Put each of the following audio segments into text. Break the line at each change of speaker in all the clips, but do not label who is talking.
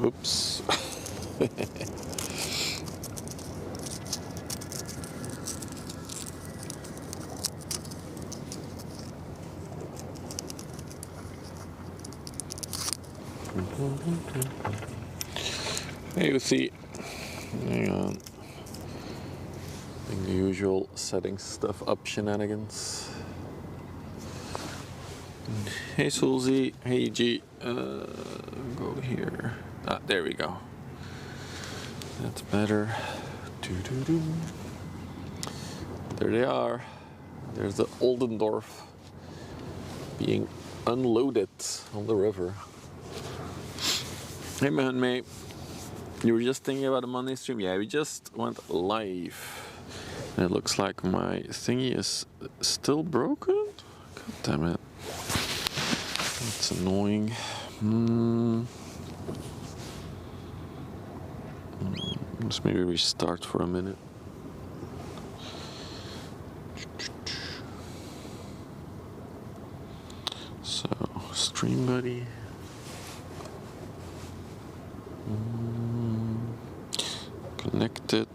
Oops. Hey, you see, hang on. The usual setting stuff up shenanigans. Hey, Sulzy. Hey, G. Go here. Ah, there we go. That's better. Doo-doo-doo. There they are. There's the Oldendorf being unloaded on the river. Hey man, mate. You were just thinking about the Monday stream? Yeah, we just went live. And it looks like my thingy is still broken? God damn it. That's annoying. Let's maybe restart for a minute. So, stream buddy. Connected.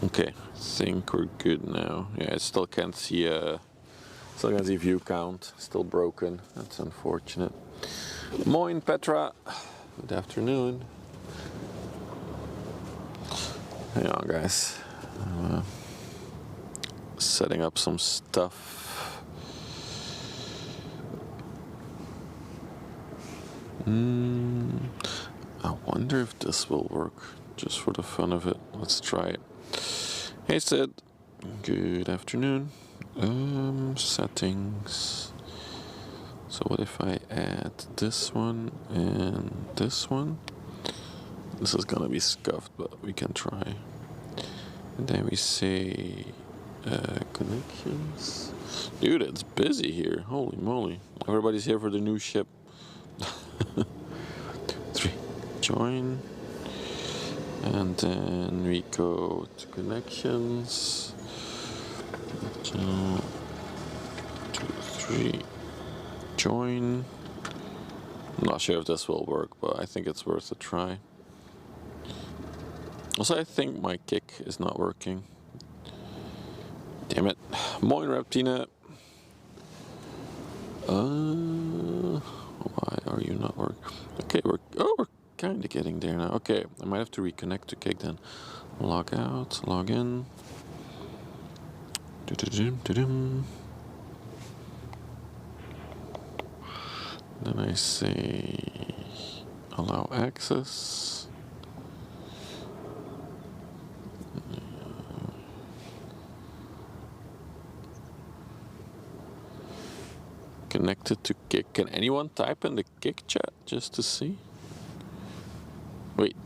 Okay, I think we're good now. Yeah, I still can't see view count. Still broken. That's unfortunate. Moin Petra. Good afternoon. Hang on, guys. Setting up some stuff. I wonder if this will work, just for the fun of it. Let's try it. Hey Sid, good afternoon. Settings. So what if I add this one and this one? This is gonna be scuffed, but we can try. And then we say connections. Dude, it's busy here. Holy moly. Everybody's here for the new ship. 3. Join. And then we go to connections. 2, 3. Join. I'm not sure if this will work, but I think it's worth a try. Also, I think my kick is not working. Damn it. Moin Reptina. Why are you not working? Okay, we're kind of getting there now. Okay, I might have to reconnect to kick then. Log out, log in. Then I say allow access. Connected to kick. Can anyone type in the kick chat just to see? Wait,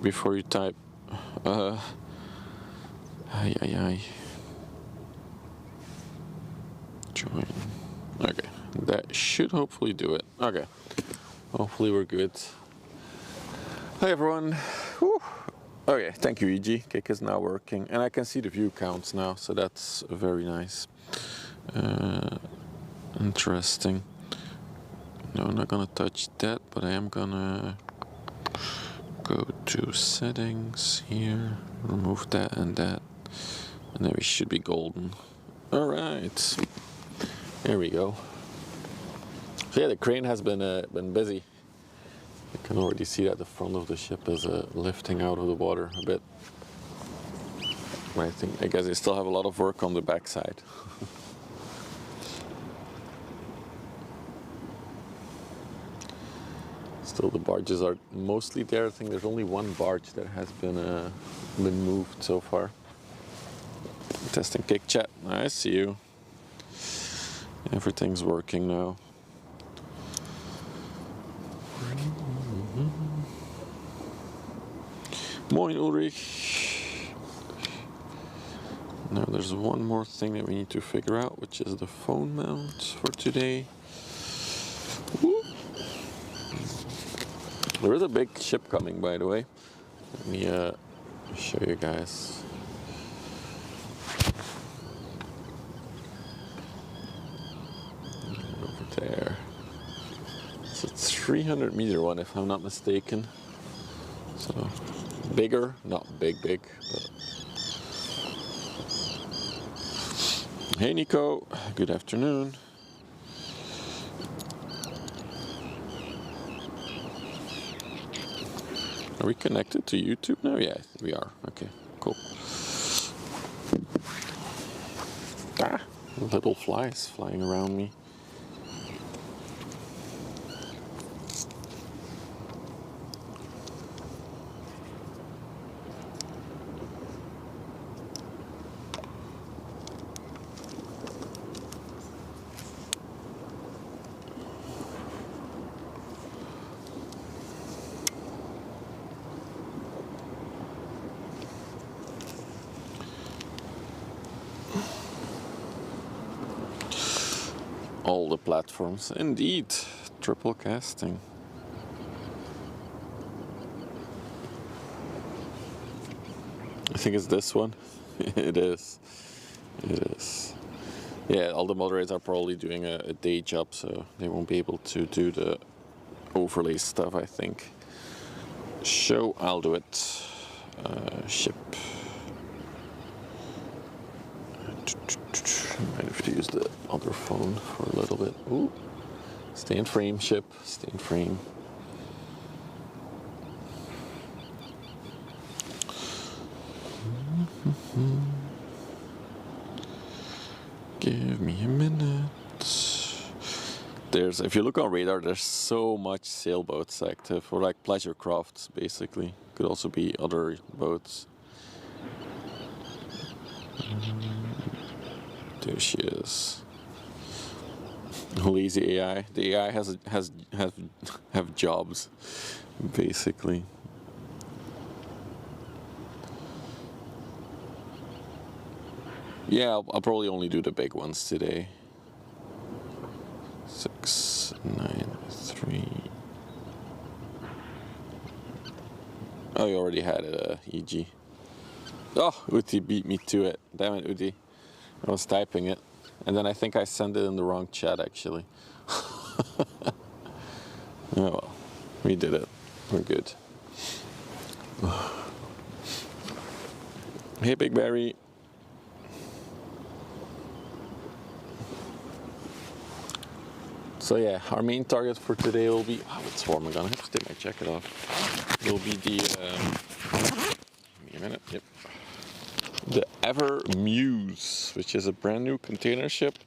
before you type. Join. Okay, that should hopefully do it. Okay, hopefully we're good. Hi everyone. Whew. Okay, thank you, EG. Kick is now working, and I can see the view counts now, so that's very nice. Interesting. No, I'm not gonna touch that, but I am gonna go to settings here, remove that and that, and then we should be golden. All right, there we go. So yeah, the crane has been busy. You can already see that the front of the ship is lifting out of the water a bit. But I guess they still have a lot of work on the backside. Still, the barges are mostly there. I think there's only one barge that has been moved so far. Testing kick chat. I see you. Everything's working now. Moin Ulrich. Now there's one more thing that we need to figure out, which is the phone mount for today. Woo. There is a big ship coming, by the way. Let me show you guys. 300-meter one, if I'm not mistaken. So bigger, not big, but. Hey Nico, good afternoon. Are we connected to YouTube now? Yeah, we are. Okay, cool. Ah, little flies flying around me. All the platforms, indeed. Triple casting. I think it's this one. It is. It is. Yeah, all the moderators are probably doing a day job, so they won't be able to do the overlay stuff, I think. Show, I'll do it. Ship. Might have to use the other phone for a little bit. Ooh. Stay in frame, ship. Stay in frame. Give me a minute. There's, if you look on radar, there's so much sailboats active, or like pleasure crafts, basically. Could also be other boats. There she is. Lazy AI. The AI have jobs, basically. Yeah, I'll probably only do the big ones today. 6, 9, 3. Oh, you already had it, EG. Oh, Uti beat me to it. Damn it, Uti. I was typing it, and then I think I sent it in the wrong chat, actually. Oh well, we did it. We're good. Hey, Big Barry. So yeah, our main target for today will be, oh, it's warm, I'm gonna have to take my jacket off. Will be the, give me a minute, yep. The MUSE, which is a brand new container ship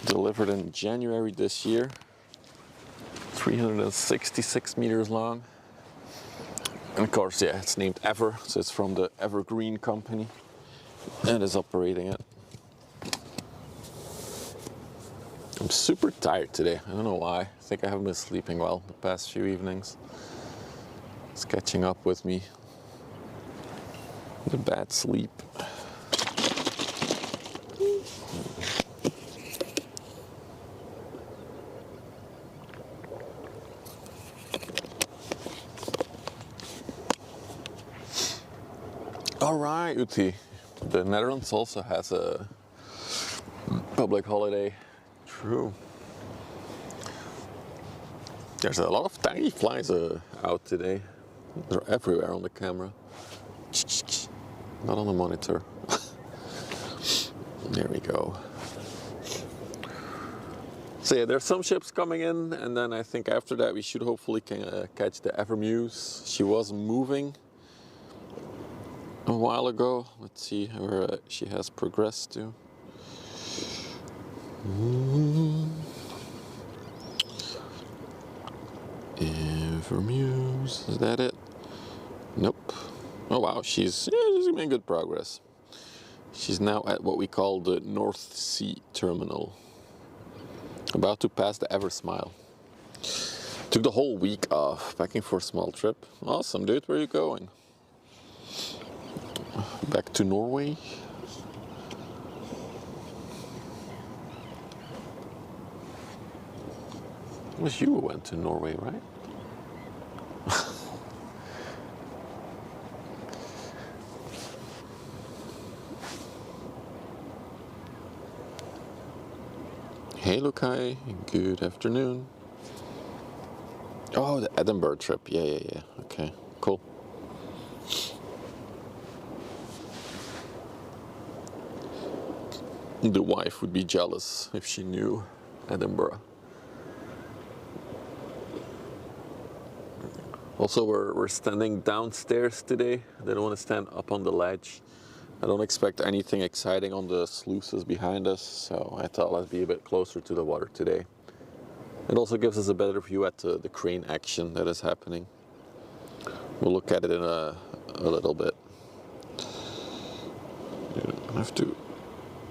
delivered in January this year. 366 meters long. And of course, yeah, it's named Ever, so it's from the Evergreen company and is operating it. I'm super tired today. I don't know why. I think I haven't been sleeping well the past few evenings. It's catching up with me. The bad sleep. All right, Uti. The Netherlands also has a public holiday. True. There's a lot of tiny flies out today. They're everywhere on the camera. Not on the monitor. There we go. So yeah, there's some ships coming in, and then I think after that we should hopefully catch the MUSE. She was moving a while ago. Let's see where she has progressed to. MUSE, is that it? Nope. Oh wow, she's making good progress. She's now at what we call the North Sea Terminal. About to pass the Eversmile. Took the whole week off, packing for a small trip. Awesome, dude. Where are you going? Back to Norway? It was you who went to Norway, right? Hey Lukai, good afternoon. Oh, the Edinburgh trip. Yeah. Okay, cool. The wife would be jealous if she knew Edinburgh. Also, we're standing downstairs today. I didn't want to stand up on the ledge. I don't expect anything exciting on the sluices behind us, so I thought let's be a bit closer to the water today. It also gives us a better view at the crane action that is happening. We'll look at it in a little bit. I have to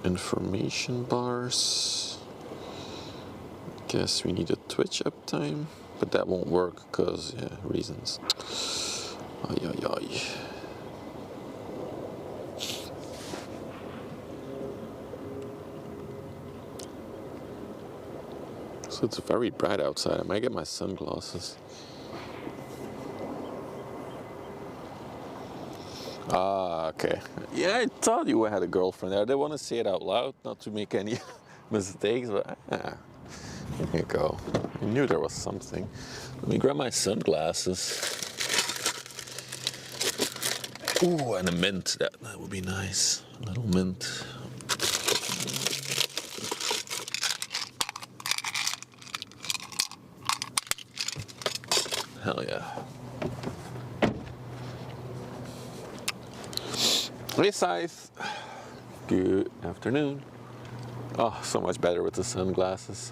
information bars. Guess we need a Twitch uptime, but that won't work because reasons. Ay. So it's very bright outside. I might get my sunglasses. Ah, okay. Yeah, I thought you had a girlfriend there. I didn't want to say it out loud, not to make any mistakes, but there you go. I knew there was something. Let me grab my sunglasses. Ooh, and a mint. That would be nice. A little mint. Hell yeah. Hey, Scythe. Good afternoon. Oh, so much better with the sunglasses.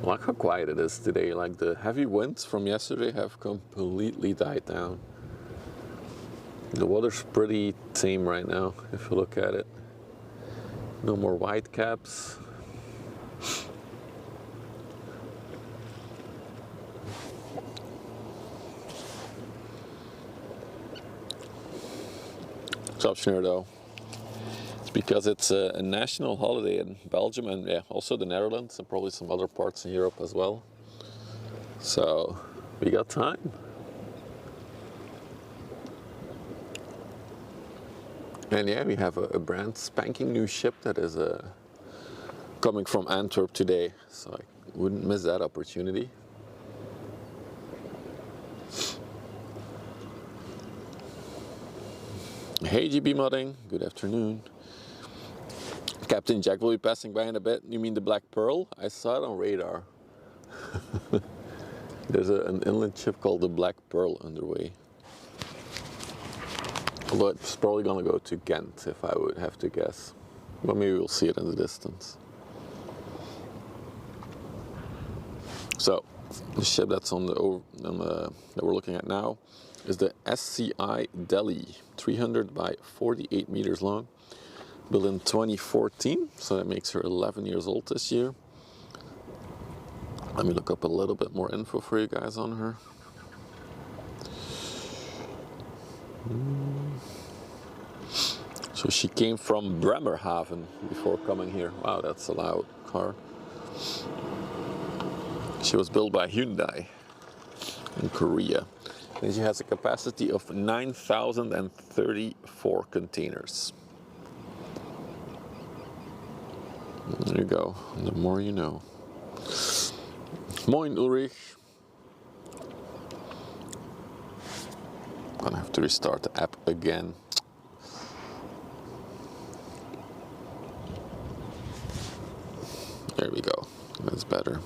Look how quiet it is today. Like the heavy winds from yesterday have completely died down. The water's pretty tame right now, if you look at it. No more white caps. What's up, Schneur, though? It's because it's a national holiday in Belgium and also the Netherlands and probably some other parts in Europe as well. So we got time. And yeah, we have a brand spanking new ship that is coming from Antwerp today, so I wouldn't miss that opportunity. Hey GB Modding, good afternoon. Captain Jack will be passing by in a bit. You mean the Black Pearl? I saw it on radar. There's an inland ship called the Black Pearl underway. Although it's probably gonna go to Ghent if I would have to guess. But maybe we'll see it in the distance. So, the ship that's on that we're looking at now is the SCI Delhi, 300 by 48 meters long, built in 2014, so that makes her 11 years old this year. Let me look up a little bit more info for you guys on her. So she came from Bremerhaven before coming here. Wow, that's a loud car. She was built by Hyundai in Korea. And she has a capacity of 9,034 containers. There you go. The more you know. Moin Ulrich. Gonna have to restart the app again. There we go. That's better.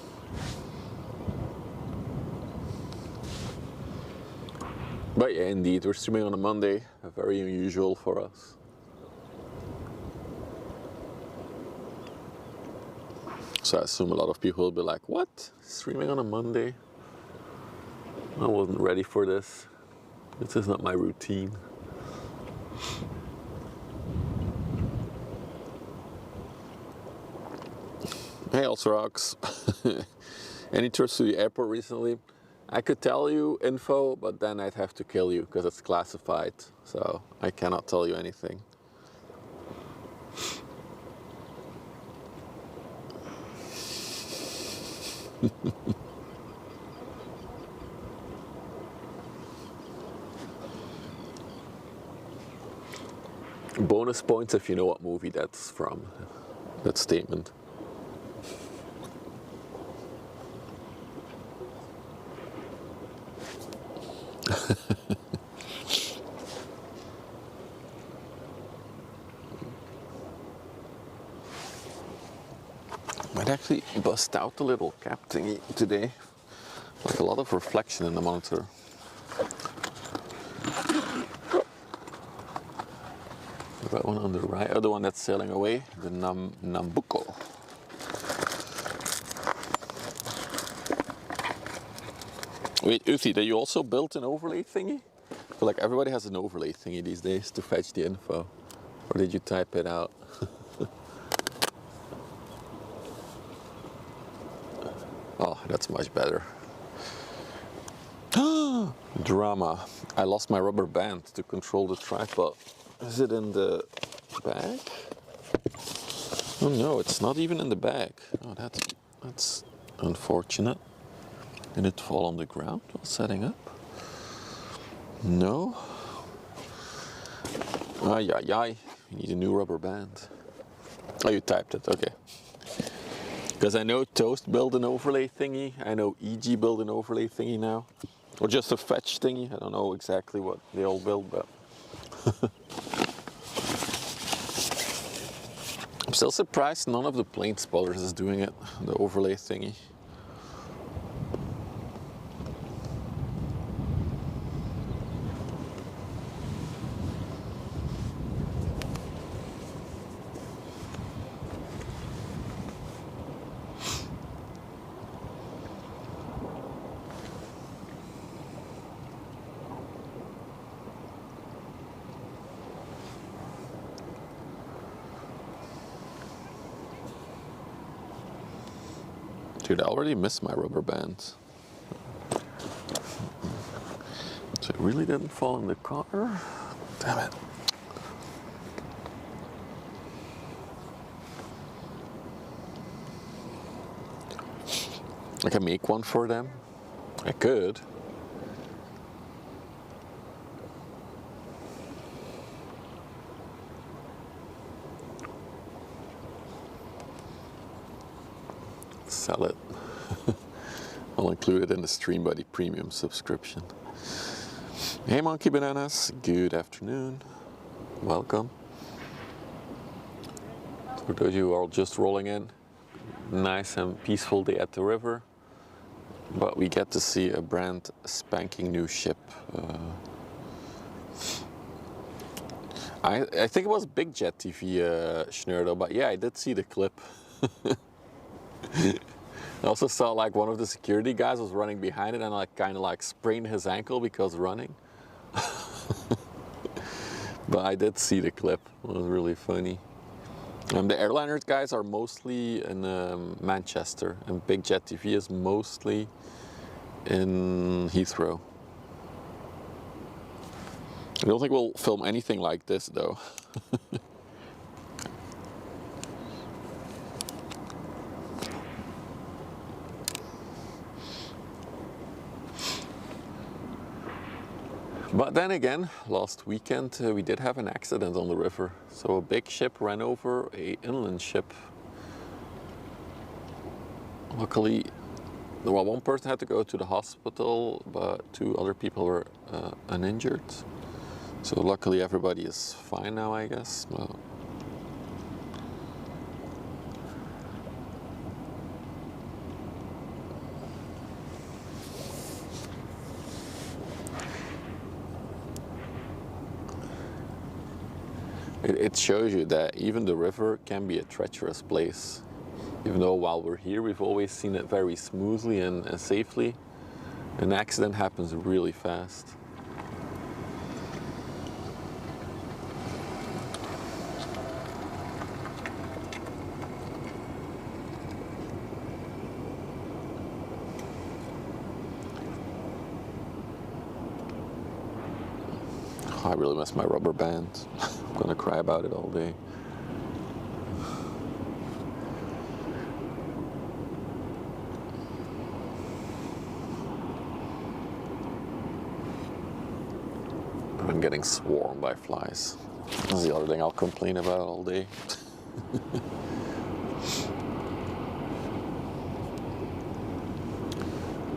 But yeah, indeed, we're streaming on a Monday, very unusual for us. So I assume a lot of people will be like, what? Streaming on a Monday? I wasn't ready for this. This is not my routine. Hey, Ultrarox. Any trips to the airport recently? I could tell you info, but then I'd have to kill you because it's classified. So I cannot tell you anything. Bonus points if you know what movie that's from, that statement. Might actually bust out the little cap thingy today. Like a lot of reflection in the monitor. That one on the right, the one that's sailing away, the Nambucco. Wait, Uthi, did you also build an overlay thingy? I feel like everybody has an overlay thingy these days to fetch the info. Or did you type it out? Oh, that's much better. Drama. I lost my rubber band to control the tripod. Is it in the bag? Oh no, it's not even in the bag. Oh, that's unfortunate. Did it fall on the ground while setting up? No. Ay, ay, ay. You need a new rubber band. Oh, you typed it, okay. Because I know Toast built an overlay thingy. I know EG built an overlay thingy now. Or just a fetch thingy. I don't know exactly what they all build, but... I'm still surprised none of the plane spotters is doing it, the overlay thingy. Dude, I already missed my rubber bands. So it really didn't fall in the car? Damn it. I can make one for them. I could. Sell it. I'll include it in the Stream Buddy Premium subscription. Hey Monkey Bananas, good afternoon. Welcome. For those of you who are just rolling in, nice and peaceful day at the river. But we get to see a brand spanking new ship. I think it was Big Jet TV, Schnurdo, but yeah, I did see the clip. I also saw like one of the security guys was running behind it and like kind of like sprained his ankle because running. But I did see the clip. It was really funny. The airliners guys are mostly in Manchester, and Big Jet TV is mostly in Heathrow. I don't think we'll film anything like this though. But then again, last weekend we did have an accident on the river. So a big ship ran over an inland ship. Luckily, well, one person had to go to the hospital, but 2 other people were uninjured. So luckily everybody is fine now, I guess. Well, it shows you that even the river can be a treacherous place. Even though while we're here, we've always seen it very smoothly and safely. An accident happens really fast. I really miss my rubber band. I'm gonna cry about it all day. I'm getting swarmed by flies. That's the other thing I'll complain about all day.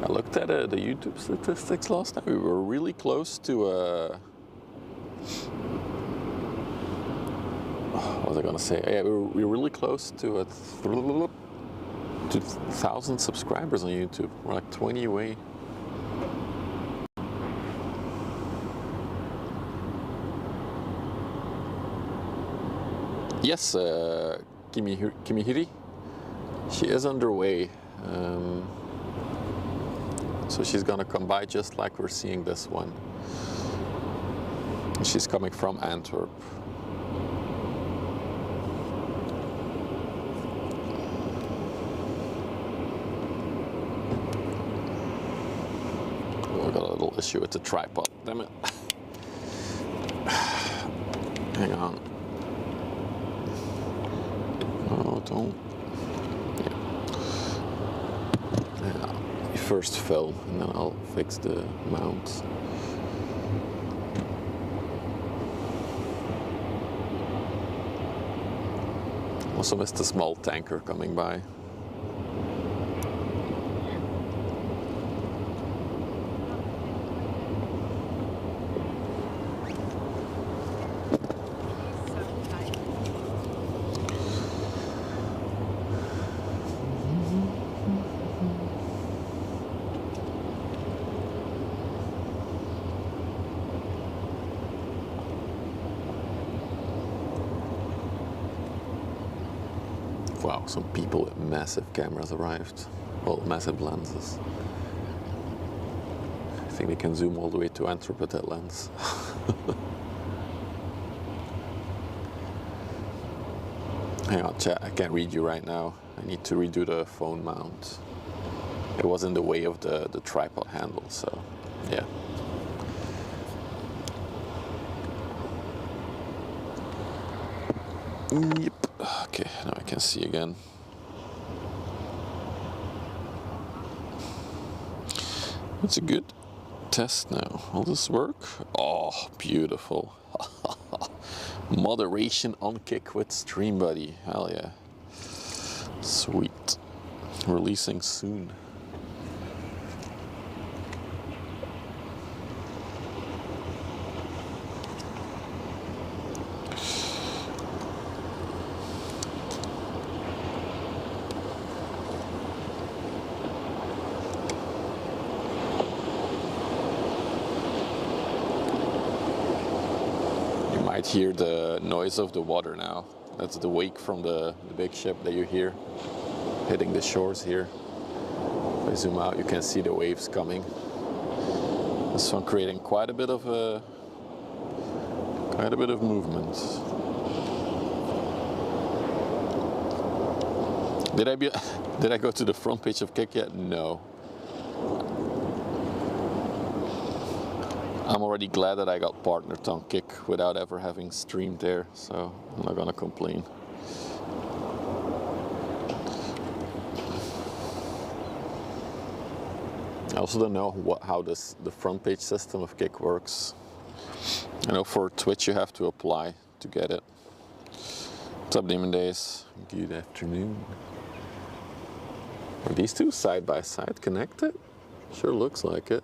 I looked at the YouTube statistics last night. We were really close to what was I gonna say? Yeah, we were really close to 1,000 subscribers on YouTube. We're like 20 away. Yes, Kimihiri. She is underway. So she's gonna come by just like we're seeing this one. She's coming from Antwerp. Oh, I got a little issue with the tripod, damn it. Hang on. Oh, don't. Yeah, you first fill and then I'll fix the mount. Also missed a small tanker coming by. Wow, some people with massive cameras arrived. Well, massive lenses. I think they can zoom all the way to Antwerp with that lens. Hang on, chat, I can't read you right now. I need to redo the phone mount. It was in the way of the tripod handle, so yeah. Yep. Okay, now I can see again. That's a good test now. Will this work? Oh, beautiful. Moderation on kick with Stream Buddy. Hell yeah. Sweet. Releasing soon. Hear the noise of the water now. That's the wake from the big ship that you hear hitting the shores here. If I zoom out, you can see the waves coming. This one creating quite a bit of movement. Did I go to the front page of Kick yet? No. I'm already glad that I got partnered on Kick without ever having streamed there, so I'm not gonna complain. I also don't know how the front page system of Kick works. I know for Twitch you have to apply to get it. What's up, Demon Days? Good afternoon. Are these two side by side connected? Sure looks like it.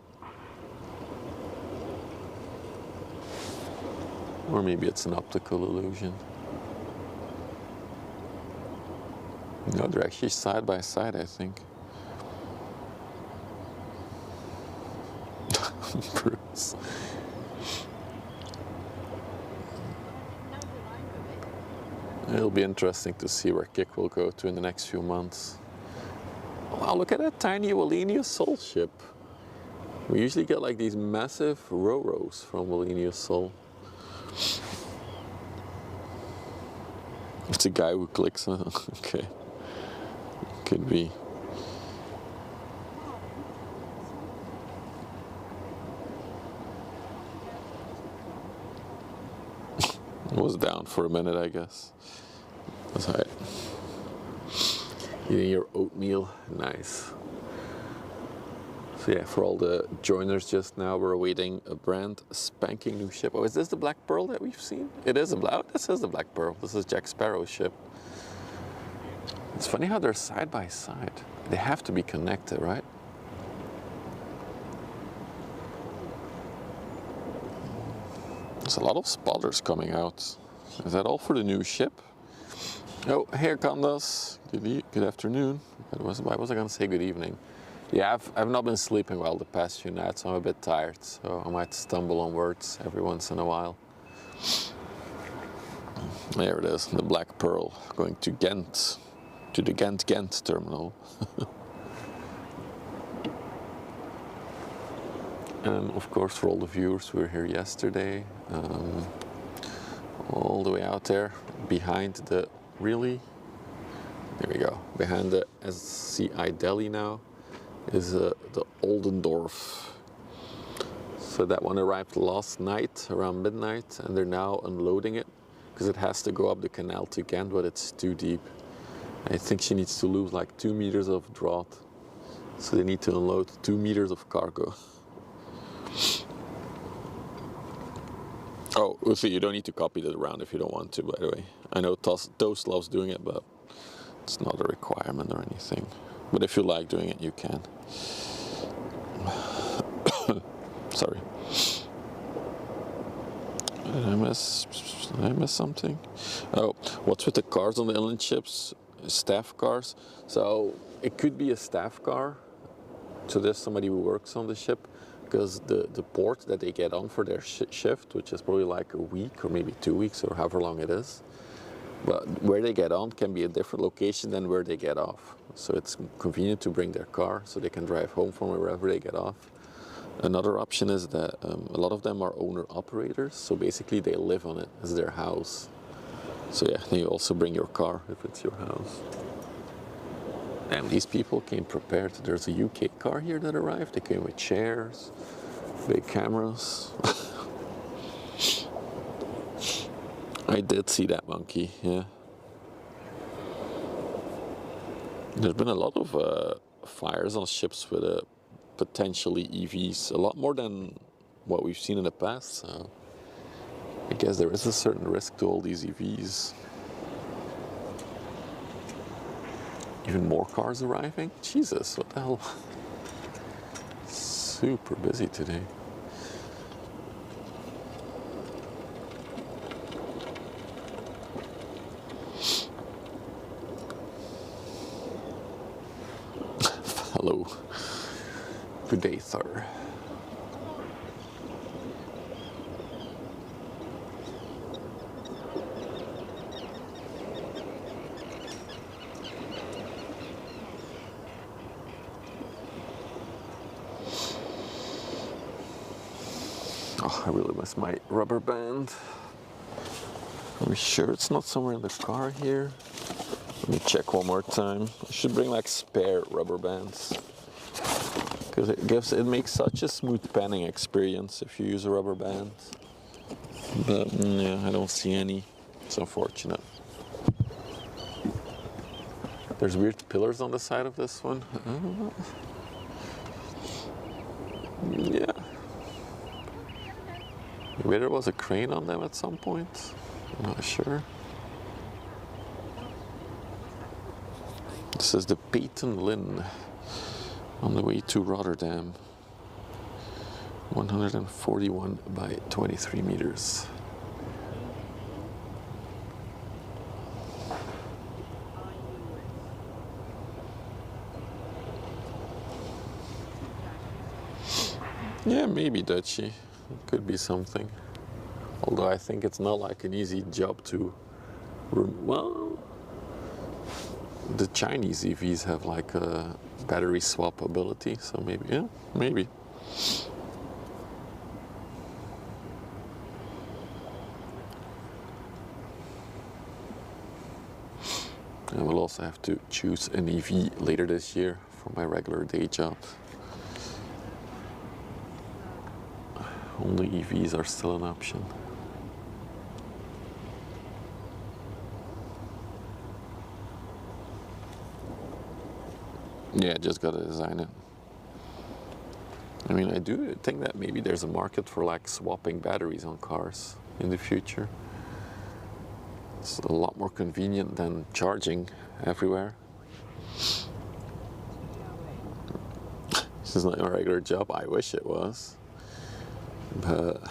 Or maybe it's an optical illusion. No, they're actually side by side, I think. Bruce. It'll be interesting to see where Kick will go to in the next few months. Wow, look at that tiny Wallenius Sol ship. We usually get like these massive Ro-Ros from Wallenius Sol. It's a guy who clicks on it. Okay. Could be. It was down for a minute, I guess. That's alright. Eating your oatmeal, nice. So yeah, for all the joiners just now, we're awaiting a brand spanking new ship. Oh, is this the Black Pearl that we've seen? It is a Black, oh, this is the Black Pearl. This is Jack Sparrow's ship. It's funny how they're side by side. They have to be connected, right? There's a lot of spotters coming out. Is that all for the new ship? Oh, here Candace. Good afternoon. Why was I going to say good evening? Yeah, I've not been sleeping well the past few nights, so I'm a bit tired. So I might stumble on words every once in a while. There it is, the Black Pearl, going to Ghent, to the Ghent terminal. And of course, for all the viewers who were here yesterday, all the way out there, behind the, there we go, behind the SCI Delhi now, is the Oldendorf. So that one arrived last night around midnight, and they're now unloading it because it has to go up the canal to Ghent, but it's too deep. I think she needs to lose like 2 meters of draught, so they need to unload 2 meters of cargo. Oh, Uthi, you don't need to copy that around if you don't want to, by the way. I know Toast loves doing it, but it's not a requirement or anything. But if you like doing it, you can. Sorry. Did I miss something? Oh, what's with the cars on the inland ships? Staff cars. So it could be a staff car. So there's somebody who works on the ship, because the port that they get on for their shift, which is probably like a week or maybe 2 weeks or however long it is, but where they get on can be a different location than where they get off. So it's convenient to bring their car so they can drive home from wherever they get off. Another option is that a lot of them are owner-operators, so basically they live on it as their house. So yeah, you also bring your car if it's your house. Damn, these people came prepared. There's a UK car here that arrived. They came with chairs, big cameras. I did see that monkey, yeah. There's been a lot of fires on ships with potentially EVs, a lot more than what we've seen in the past. So I guess there is a certain risk to all these EVs. Even more cars arriving? Jesus, what the hell? Super busy today. Hello. Good day, sir. Oh, I really miss my rubber band. Are we sure it's not somewhere in the car here? Let me check one more time. I should bring like spare rubber bands, because it makes such a smooth panning experience if you use a rubber band. But yeah, I don't see any. It's unfortunate. There's weird pillars on the side of this one. Yeah. Maybe there was a crane on them at some point. I'm not sure. This is the Peyton Lynn on the way to Rotterdam. 141 by 23 meters. Yeah, maybe Dutchy. It could be something. Although I think it's not like an easy job to... Well, the Chinese EVs have like a battery swap ability, so maybe, yeah, maybe. I will also have to choose an EV later this year for my regular day job. Only EVs are still an option. Yeah, just gotta design it. I mean, I do think that maybe there's a market for like swapping batteries on cars in the future. It's a lot more convenient than charging everywhere. This is not a regular job. I wish it was. But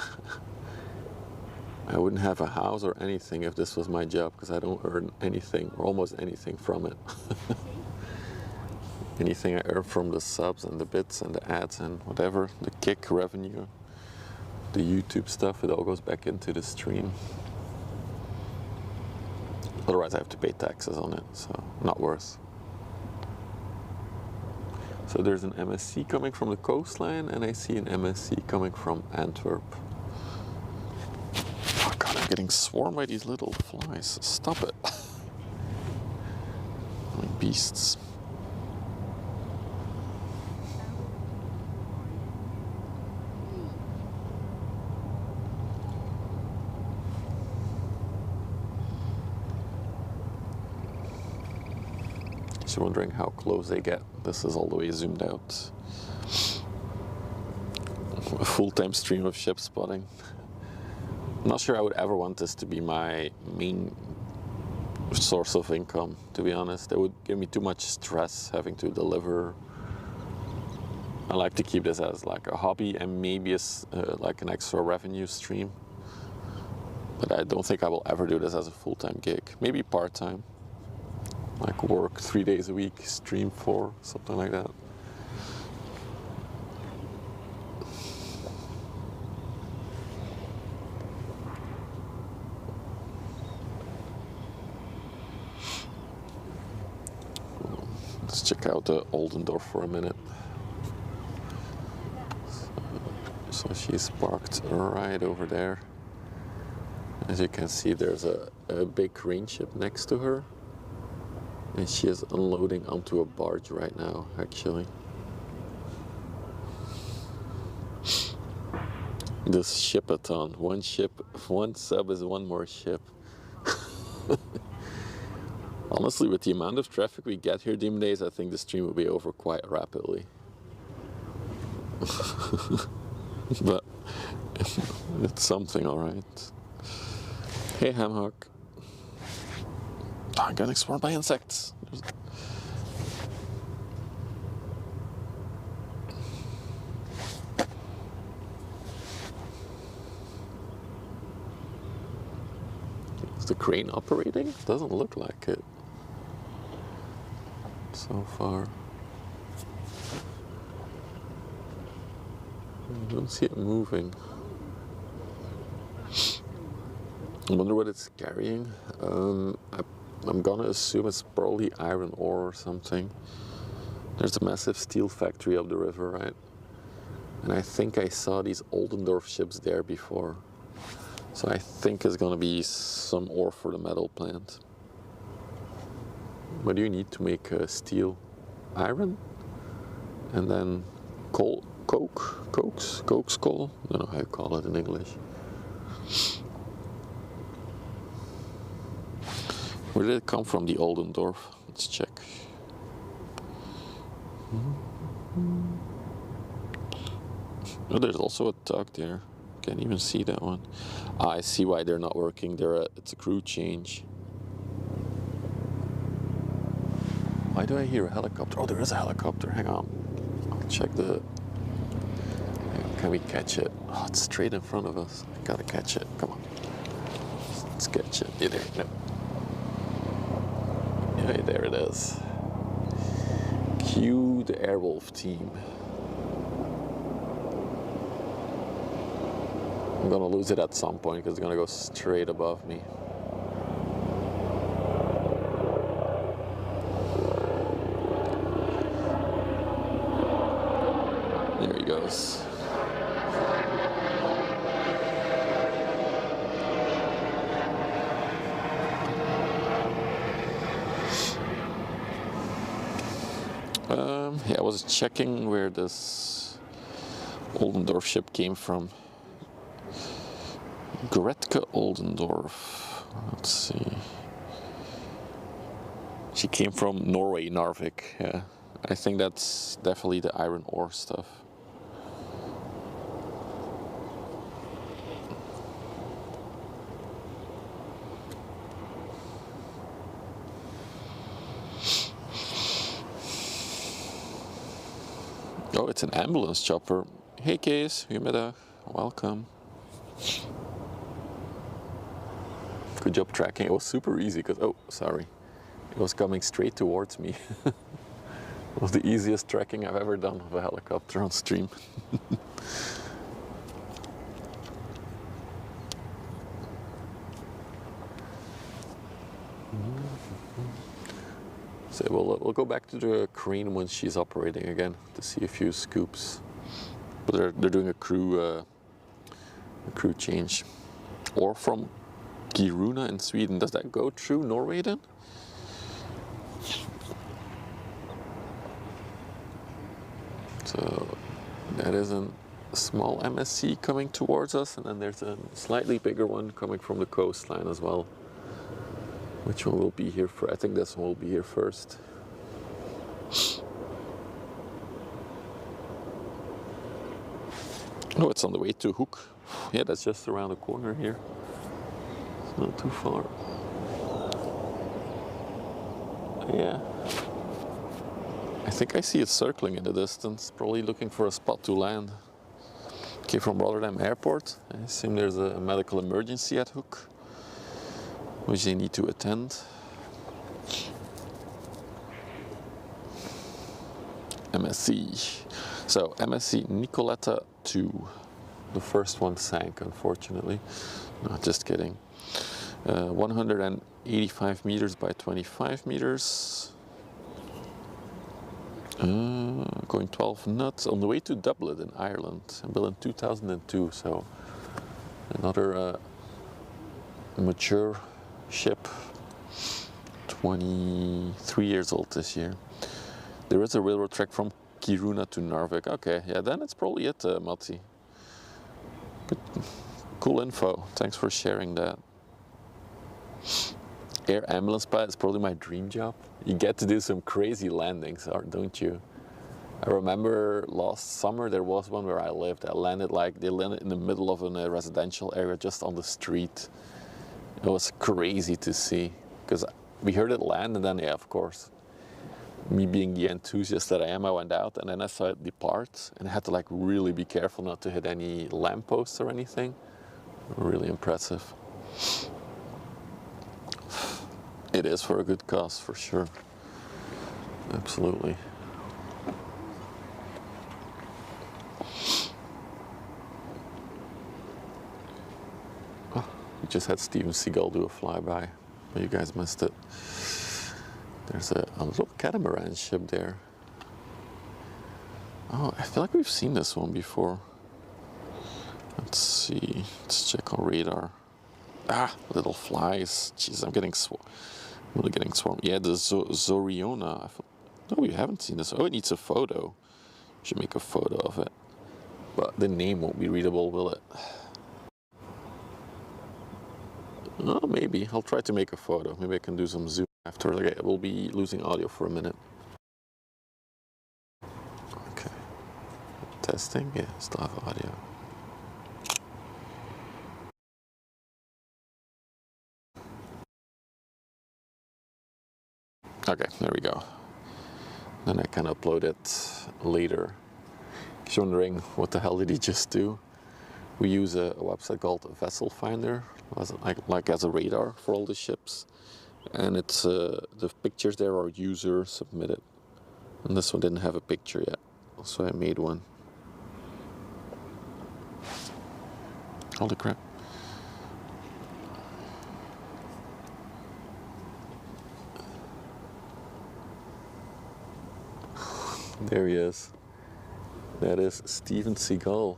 I wouldn't have a house or anything if this was my job, because I don't earn anything or almost anything from it. Anything I earn from the subs and the bits and the ads and whatever, the kick revenue, the YouTube stuff, it all goes back into the stream. Otherwise I have to pay taxes on it, so not worth. So there's an MSC coming from the coastline, and I see an MSC coming from Antwerp. Oh god, I'm getting swarmed by these little flies. Stop it. Like beasts. Just wondering how close they get. This is all the way zoomed out. A full-time stream of ship spotting. I'm not sure I would ever want this to be my main source of income, to be honest. It would give me too much stress having to deliver. I like to keep this as like a hobby and maybe as like an extra revenue stream. But I don't think I will ever do this as a full-time gig. Maybe part-time. Like work 3 days a week, stream 4, something like that. Let's check out the Oldendorf for a minute. So she's parked right over there. As you can see, there's a big crane ship next to her. And she is unloading onto a barge right now, actually. This ship-a-thon. One ship, one sub is one more ship. Honestly, with the amount of traffic we get here these days, I think the stream will be over quite rapidly. But it's something, alright. Hey, Hamhock. Oh, I'm getting swarmed by insects. Is the crane operating? Doesn't look like it so far. I don't see it moving. I wonder what it's carrying. I'm gonna assume it's probably iron ore or something. There's a massive steel factory up the river, right? And I think I saw these Oldendorf ships there before. So I think it's gonna be some ore for the metal plant. What do you need to make steel? Iron? And then coal, coke's coal? I don't know how you call it in English. Where did it come from, the Oldendorf? Let's check. Oh, there's also a tug there. Can't even see that one. Ah, I see why they're not working. It's a crew change. Why do I hear a helicopter? Oh, there is a helicopter. Hang on. I'll check the... Can we catch it? Oh, it's straight in front of us. Gotta catch it. Come on. Let's catch it. Yeah, there. No. Yeah, there it is. Cue the Airwolf team. I'm gonna lose it at some point because it's gonna go straight above me. There he goes. Yeah, I was checking where this Oldendorf ship came from. Gretke Oldendorf. Let's see. She came from Norway, Narvik. Yeah, I think that's definitely the iron ore stuff. Oh, it's an ambulance chopper. Hey Kees, goedemiddag. Welcome. Good job tracking. It was super easy because, oh, sorry. It was coming straight towards me. It was the easiest tracking I've ever done of a helicopter on stream. So we'll go back to the crane when she's operating again to see a few scoops. But they're doing a crew change. Or from Kiruna in Sweden. Does that go through Norway then? So that is a small MSC coming towards us, and then there's a slightly bigger one coming from the coastline as well. Which one will be here for? I think this one will be here first. Oh, it's on the way to Hoek. Yeah, that's just around the corner here. It's not too far. Yeah. I think I see it circling in the distance, probably looking for a spot to land. Okay, from Rotterdam Airport. I assume there's a medical emergency at Hoek, which they need to attend. MSC. So MSC Nicoletta 2. The first one sank, unfortunately. No, just kidding. 185 meters by 25 meters. Going 12 knots on the way to Dublin in Ireland. Built in 2002, so another mature ship. 23 years old this year. There is a railroad track from Kiruna to Narvik. Okay, yeah, then it's probably it, Matti. Good. Cool info. Thanks for sharing that. Air ambulance pilot is probably my dream job. You get to do some crazy landings, don't you? I remember last summer there was one where I lived. They landed in the middle of a residential area, just on the street. It was crazy to see because we heard it land, and then yeah, of course, me being the enthusiast that I am, I went out and then I saw it depart, and I had to like really be careful not to hit any lampposts or anything. Really impressive. It is for a good cause, for sure. Absolutely. Oh, we just had Steven Seagal do a flyby, but you guys missed it. There's a little catamaran ship there. Oh, I feel like we've seen this one before. Let's see. Let's check our radar. Ah, little flies. Jeez, I'm really getting swarmed. Yeah, the Zoriona. No, we haven't seen this. Oh, it needs a photo. Should make a photo of it. But the name won't be readable, will it? Oh, maybe. I'll try to make a photo. Maybe I can do some zoom after. Okay, we'll be losing audio for a minute. Okay. Testing. Yeah, still have audio. Okay, there we go. Then I can upload it later. If you're wondering what the hell did he just do, we use a website called Vessel Finder, like as a radar for all the ships, and it's the pictures there are user submitted, and this one didn't have a picture yet, so I made one. Holy crap. There he is. That is Steven Seagal.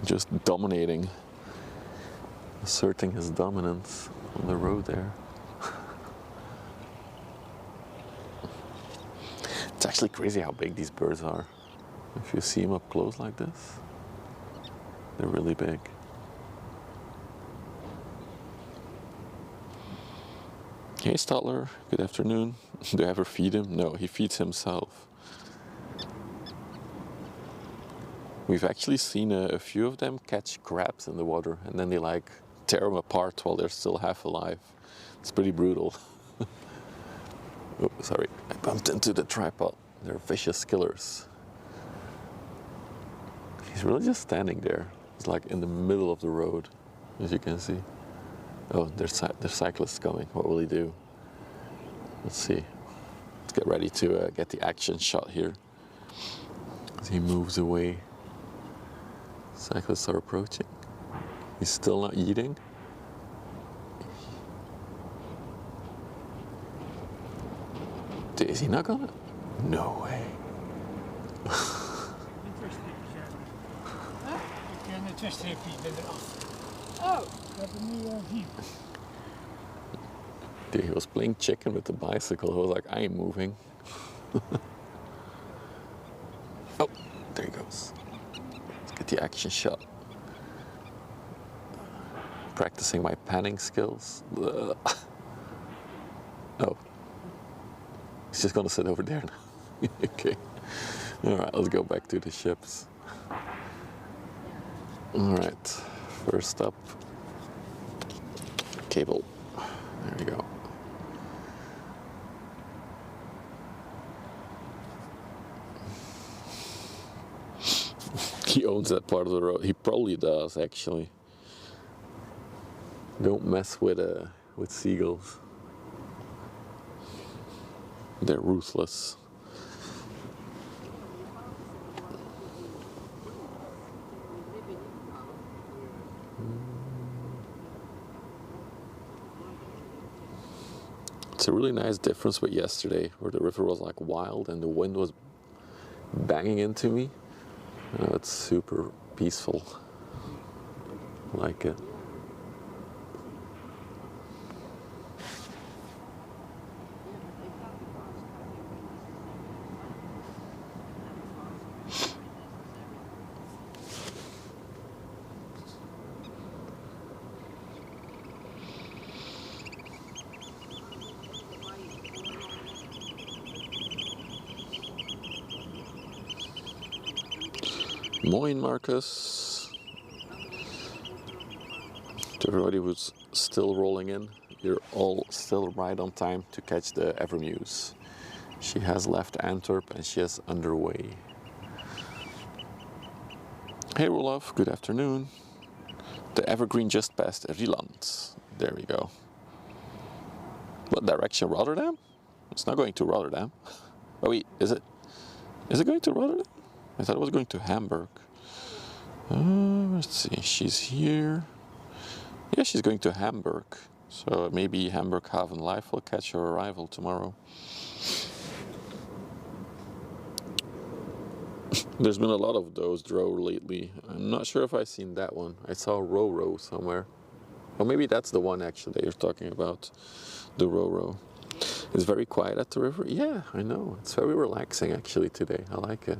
Just dominating. Asserting his dominance on the road there. It's actually crazy how big these birds are. If you see them up close like this, they're really big. Hey Stotler, good afternoon. Do I ever feed him? No, he feeds himself. We've actually seen a few of them catch crabs in the water, and then they like tear them apart while they're still half alive. It's pretty brutal. Oh, sorry, I bumped into the tripod. They're vicious killers. He's really just standing there. It's like in the middle of the road, as you can see. Oh, there's cyclists coming. What will he do? Let's see. Let's get ready to get the action shot here. As he moves away. Cyclists are approaching. He's still not eating. Is he not gonna? No way.
Oh, we hebben nu view.
Dude, he was playing chicken with the bicycle. He was like, I ain't moving. Oh, there he goes. Let's get the action shot. Practicing my panning skills. Oh. He's just gonna sit over there now. Okay. Alright, let's go back to the ships. Alright, first up, cable. There we go. He owns that part of the road. He probably does, actually. Don't mess with seagulls. They're ruthless. It's a really nice difference with yesterday, where the river was like wild and the wind was banging into me. Now it's super peaceful. I like it. Moin, Marcus. To everybody who's still rolling in, you're all still right on time to catch the MUSE. She has left Antwerp and she is underway. Hey Roloff, good afternoon. The Evergreen just passed Rieland. There we go. What direction? Rotterdam? It's not going to Rotterdam. Oh wait, is it? Is it going to Rotterdam? I thought it was going to Hamburg. Let's see, she's here. Yeah, she's going to Hamburg. So maybe Hamburg Haven Life will catch her arrival tomorrow. There's been a lot of those Dro lately. I'm not sure if I've seen that one. I saw Ro somewhere. Or maybe that's the one actually that you're talking about. The Ro. It's very quiet at the river. Yeah, I know. It's very relaxing actually today. I like it.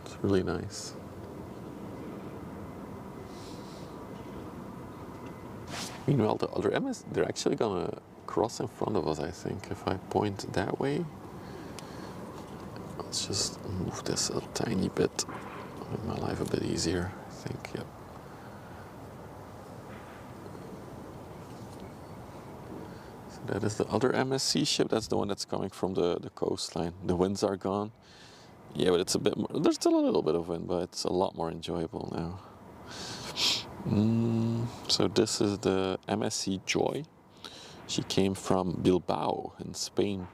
It's really nice. Meanwhile, the other MS, they're actually gonna cross in front of us, I think, if I point that way. Let's just move this a tiny bit, make my life a bit easier, I think, yep. So that is the other MSC ship, that's the one that's coming from the coastline. The winds are gone. Yeah, but it's a bit more, there's still a little bit of wind, but it's a lot more enjoyable now. So this is the MSC Joy. She came from Bilbao in Spain.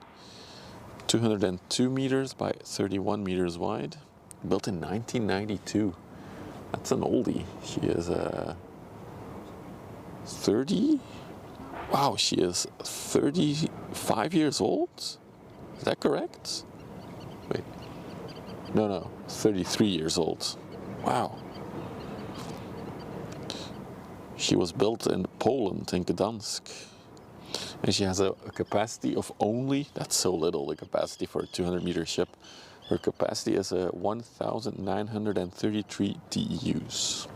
202 meters by 31 meters wide. Built in 1992. That's an oldie. She is 30? Wow, she is 35 years old? Is that correct? Wait. No, 33 years old. Wow. She was built in Poland, in Gdansk. And she has a capacity of only, that's so little, the capacity for a 200 meter ship. Her capacity is 1,933 TEUs.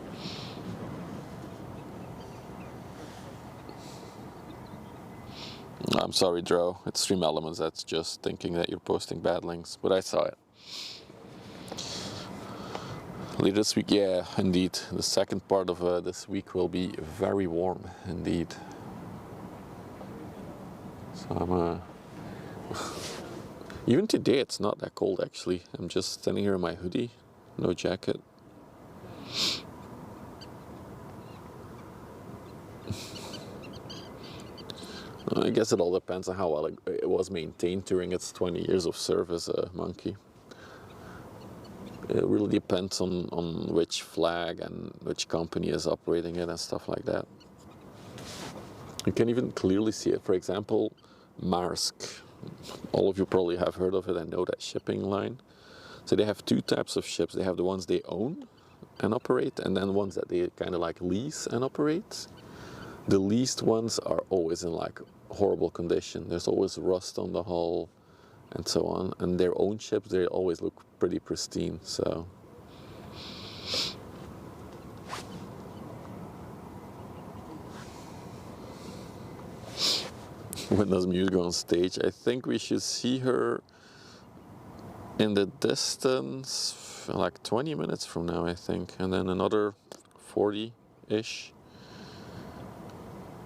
I'm sorry, Dro. It's Stream Elements. That's just thinking that you're posting bad links, but I saw it. Later this week, yeah, indeed. The second part of this week will be very warm, indeed. So I'm even today it's not that cold actually. I'm just standing here in my hoodie, no jacket. I guess it all depends on how well it was maintained during its 20 years of service, Monkey. It really depends on which flag and which company is operating it and stuff like that. You can even clearly see it. For example, Maersk. All of you probably have heard of it and know that shipping line. So they have two types of ships. They have the ones they own and operate, and then ones that they kind of like lease and operate. The leased ones are always in like horrible condition. There's always rust on the hull and so on. And their own ships, they always look pretty pristine. So when does MUSE go on stage? I think we should see her in the distance like 20 minutes from now, I think, and then another 40-ish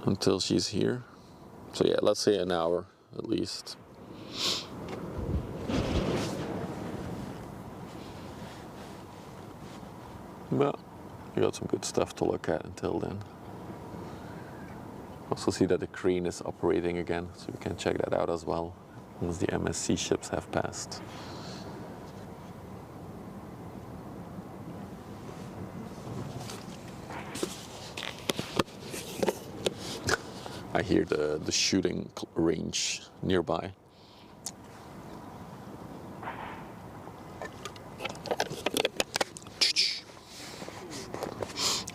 until she's here. So yeah, let's say an hour at least. But you got some good stuff to look at until then. Also see that the crane is operating again, so we can check that out as well once the MSC ships have passed. I hear the shooting range nearby.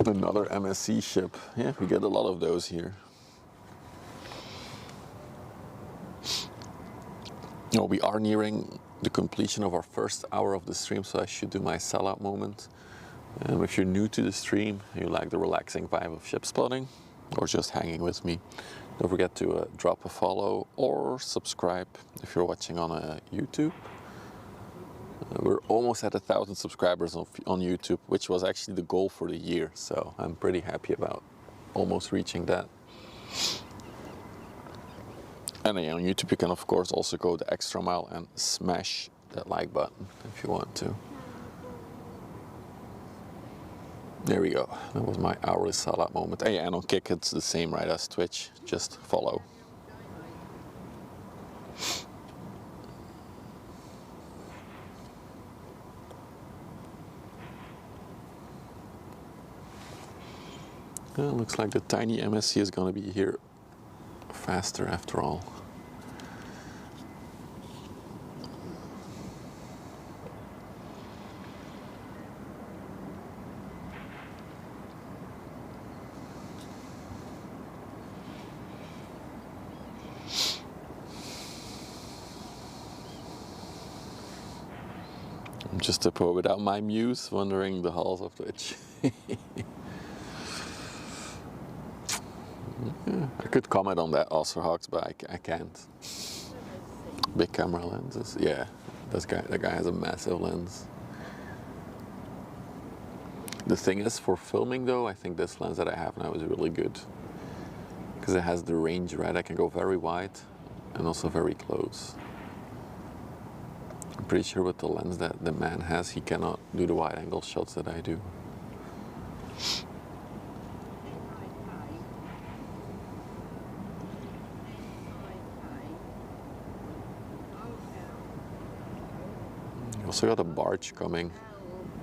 Another MSC ship. Yeah, we get a lot of those here. Oh, we are nearing the completion of our first hour of the stream, so I should do my sellout moment. If you're new to the stream, you like the relaxing vibe of ship spotting, or just hanging with me, don't forget to drop a follow or subscribe if you're watching on YouTube. We're almost at 1,000 subscribers on YouTube, which was actually the goal for the year, so I'm pretty happy about almost reaching that. And on YouTube you can of course also go the extra mile and smash that like button if you want to. There we go, that was my hourly sellout moment. Hey, and on Kick it's the same, right, as Twitch, just follow. Well, looks like the tiny MSC is going to be here faster after all. I'm just a pro without my MUSE, wandering the halls of Twitch. Yeah, I could comment on that also, Hawks, but I can't. Big camera lenses, yeah. That guy has a massive lens. The thing is, for filming though, I think this lens that I have now is really good. Because it has the range, right? I can go very wide and also very close. I'm pretty sure with the lens that the man has, he cannot do the wide angle shots that I do. Also got a barge coming.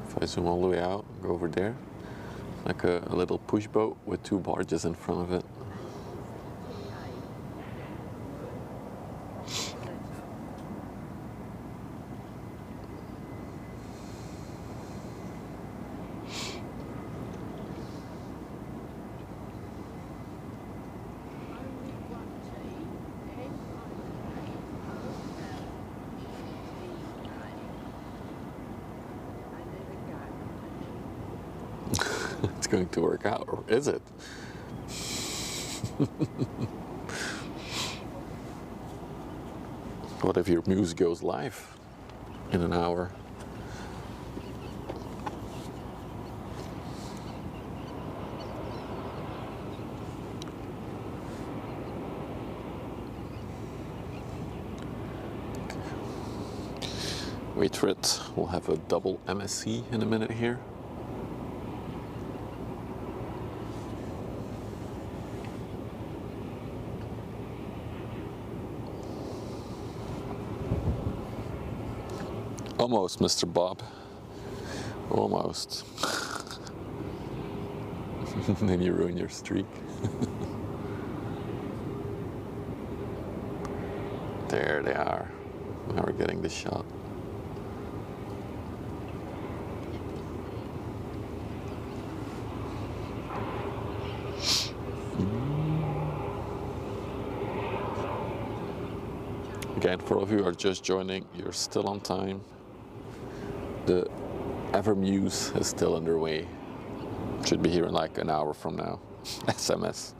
If I zoom all the way out, go over there, like a little push boat with two barges in front of it. It's going to work out, or is it? What if your MUSE goes live in an hour? hatred. We'll have a double MSC in a minute here. Almost, Mr. Bob. Almost. Then you ruin your streak. There they are. Now we're getting the shot. Again, for all of you who are just joining, you're still on time. The MUSE is still underway. Should be here in like an hour from now. SMS.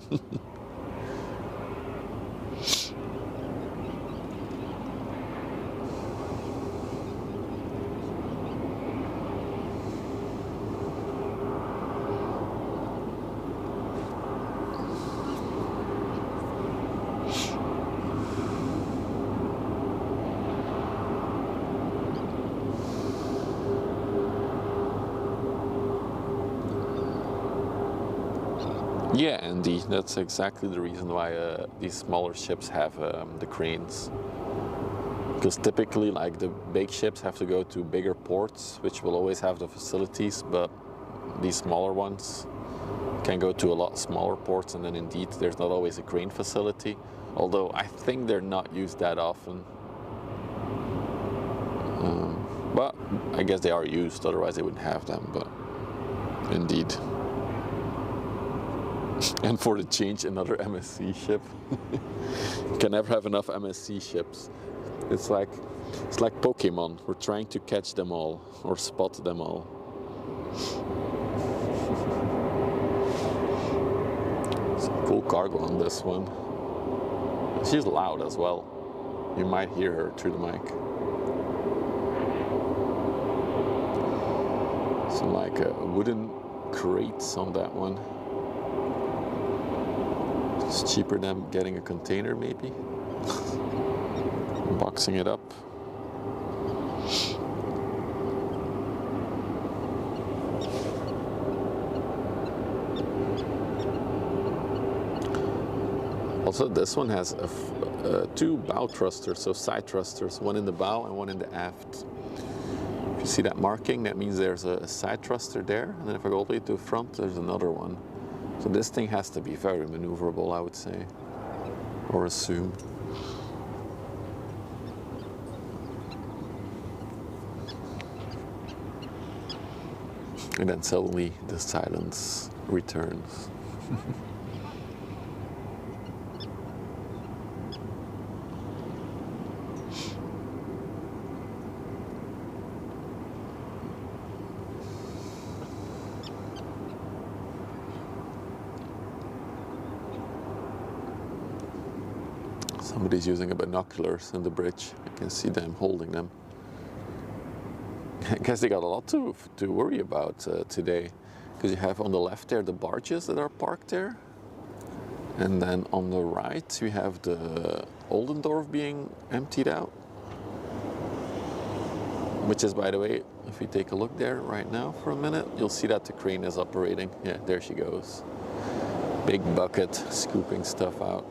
Yeah, indeed. That's exactly the reason why these smaller ships have the cranes. Because typically, like, the big ships have to go to bigger ports, which will always have the facilities, but these smaller ones can go to a lot smaller ports, and then indeed there's not always a crane facility. Although I think they're not used that often. But I guess they are used, otherwise they wouldn't have them, but indeed. And for the change, another MSC ship. You can never have enough MSC ships. It's like Pokemon. We're trying to catch them all or spot them all. Some cool cargo on this one. She's loud as well. You might hear her through the mic. Some like wooden crates on that one. It's cheaper than getting a container, maybe. Boxing it up. Also, this one has two bow thrusters, so side thrusters, one in the bow and one in the aft. If you see that marking, that means there's a side thruster there, and then if I go all the way to the front, there's another one. So this thing has to be very maneuverable, I would say, or assume. And then suddenly the silence returns. Somebody's using a binoculars in the bridge. I can see them holding them. I guess they got a lot to worry about today, because you have on the left there the barges that are parked there, and then on the right you have the Oldendorf being emptied out, which is, by the way, if you take a look there right now for a minute, you'll see that the crane is operating. Yeah, there she goes. Big bucket scooping stuff out.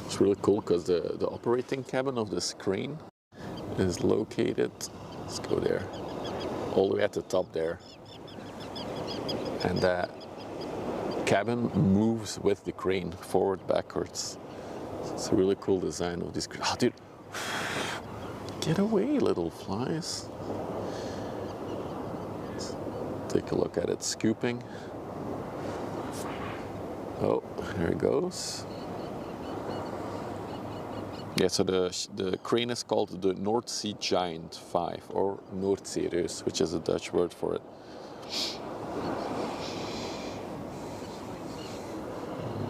It's really cool because the operating cabin of this crane is located, let's go there, all the way at the top there. And that cabin moves with the crane, forward, backwards. It's a really cool design of this crane. Oh, dude, get away, little flies. Let's take a look at it scooping. Oh, there it goes. Yeah, so the crane is called the North Sea Giant 5, or Noordzeereus, which is a Dutch word for it.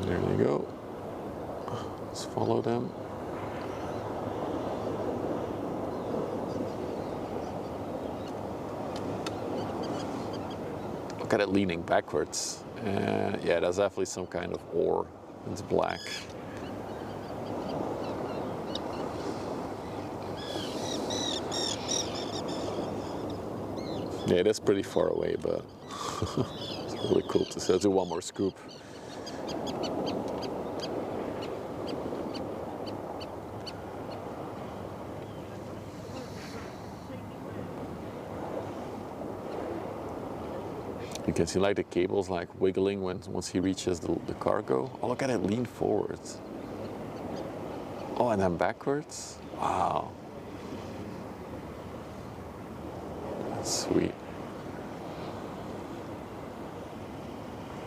There they go. Let's follow them. Look at it leaning backwards. Yeah, that's definitely some kind of ore. It's black. Yeah, it is pretty far away, but it's really cool to see. Let's do one more scoop. You can see like the cables like wiggling once he reaches the cargo. Oh, look at it lean forwards. Oh, and then backwards. Wow. That's sweet.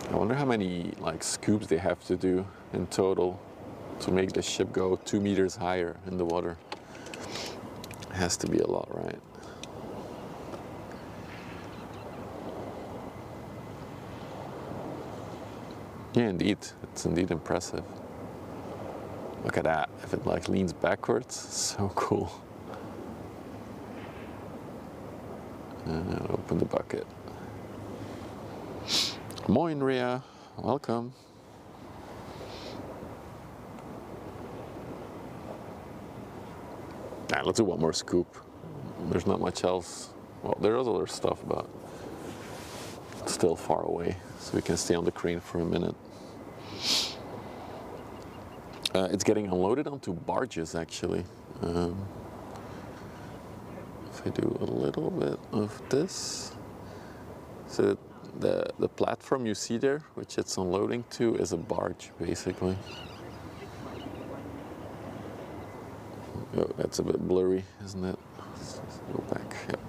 I wonder how many like scoops they have to do in total to make the ship go 2 meters higher in the water. It has to be a lot, right? Yeah, indeed. It's indeed impressive. Look at that. If it like leans backwards, so cool. And open the bucket. Moin, Ria. Welcome. Nah, let's do one more scoop. There's not much else. Well, there is other stuff, but it's still far away, so we can stay on the crane for a minute. It's getting unloaded onto barges, actually. If I do a little bit of this, so the platform you see there, which it's unloading to, is a barge, basically. Oh, that's a bit blurry, isn't it? Let's go back. Yep.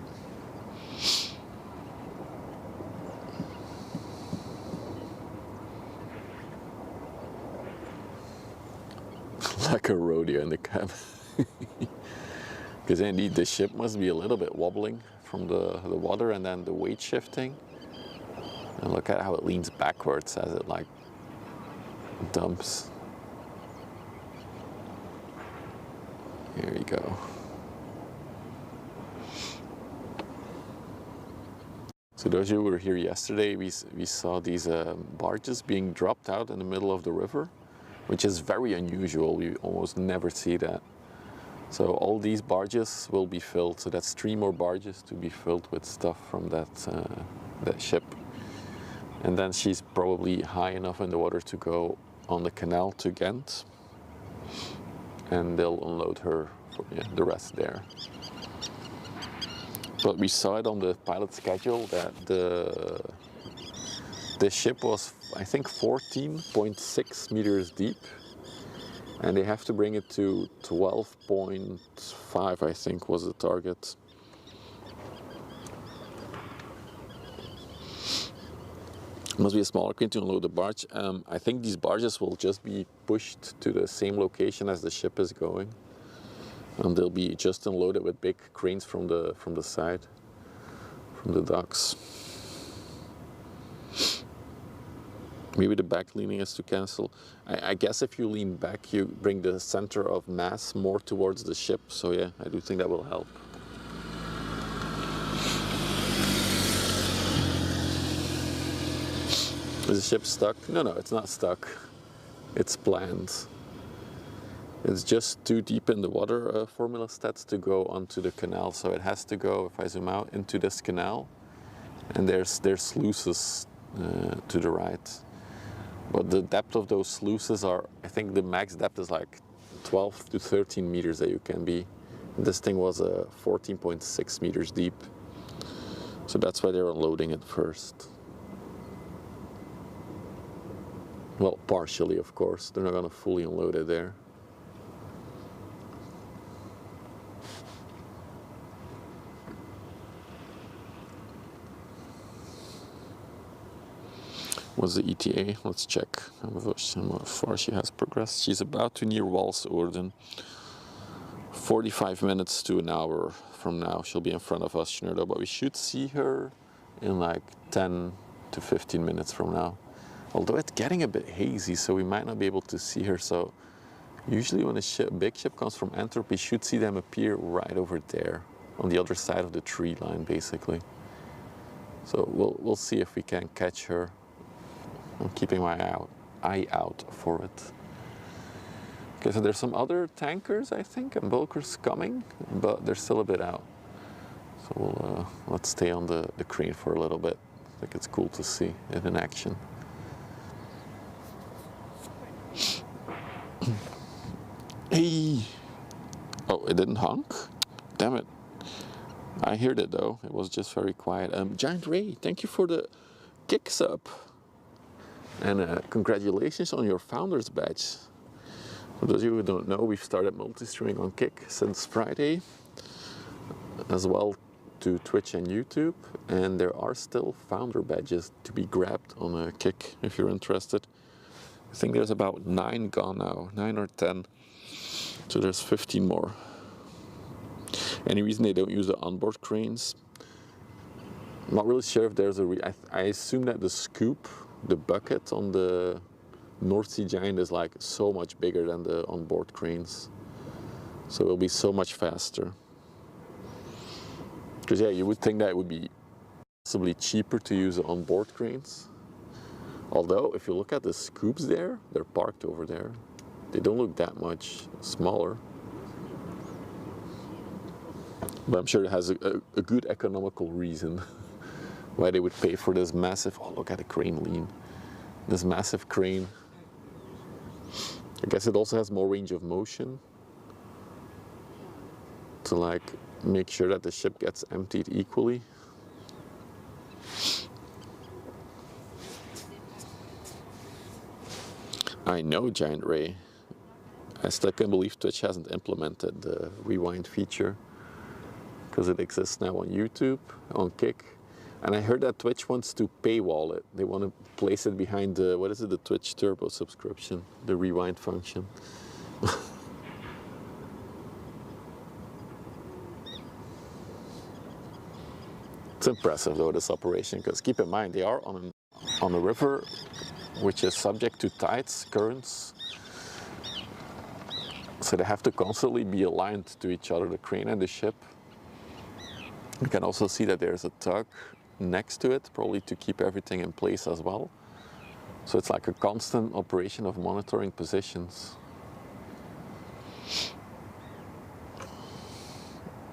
Like a rodeo in the cab. Because indeed the ship must be a little bit wobbling from the water and then the weight shifting. And look at how it leans backwards as it like dumps. Here you go. So those of you who were here yesterday, we saw these barges being dropped out in the middle of the river, which is very unusual. We almost never see that. So all these barges will be filled. So that's 3 more barges to be filled with stuff from that ship. And then she's probably high enough in the water to go on the canal to Ghent. And they'll unload her for the rest there. But we saw it on the pilot schedule that the ship was, I think, 14.6 meters deep, and they have to bring it to 12.5, I think, was the target. Must be a smaller crane to unload the barge. I think these barges will just be pushed to the same location as the ship is going. And they'll be just unloaded with big cranes from the side, from the docks. Maybe the back leaning is to cancel. I guess if you lean back, you bring the center of mass more towards the ship. So yeah, I do think that will help. Is the ship stuck? No, it's not stuck. It's planned. It's just too deep in the water, formula stats, to go onto the canal. So it has to go, if I zoom out, into this canal. And there's sluices to the right. But the depth of those sluices are, I think the max depth is like 12 to 13 meters that you can be. And this thing was 14.6 meters deep. So that's why they're unloading it first. Well, partially, of course. They're not going to fully unload it there. What's the ETA? Let's check how far she has progressed. She's about to near Walsoorden. 45 minutes to an hour from now she'll be in front of us, Schnurdo, but we should see her in like 10 to 15 minutes from now. Although it's getting a bit hazy, so we might not be able to see her. So usually when a big ship comes from Antwerp, we should see them appear right over there on the other side of the tree line, basically. So we'll see if we can catch her. I'm keeping my eye out for it. Okay, so there's some other tankers, I think, and bulkers coming, but they're still a bit out. So let's stay on the crane for a little bit. I think it's cool to see it in action. Hey! Oh, it didn't honk? Damn it. I heard it though. It was just very quiet. Giant Ray, thank you for the kicks up. And congratulations on your founder's badge. For those of you who don't know, we've started multi-streaming on Kick since Friday, as well to Twitch and YouTube, and there are still founder badges to be grabbed on Kick if you're interested. I think there's about 9 gone now, 9 or 10, so there's 15 more. Any reason they don't use the onboard cranes? I'm not really sure if there's a I assume that the scoop, the bucket on the North Sea Giant is like so much bigger than the onboard cranes, so it'll be so much faster. Because yeah, you would think that it would be possibly cheaper to use the onboard cranes. Although if you look at the scoops there, they're parked over there. They don't look that much smaller. But I'm sure it has a good economical reason why they would pay for this massive, oh look at the crane lean, this massive crane. I guess it also has more range of motion to like make sure that the ship gets emptied equally. I know, Giant Ray. I still can't believe Twitch hasn't implemented the rewind feature, because it exists now on YouTube, on Kick. And I heard that Twitch wants to paywall it. They want to place it behind the, what is it, the Twitch Turbo subscription, the rewind function. It's impressive though, this operation, because keep in mind, they are on a river which is subject to tides, currents. So they have to constantly be aligned to each other, the crane and the ship. You can also see that there's a tug next to it, probably to keep everything in place as well. So it's like a constant operation of monitoring positions.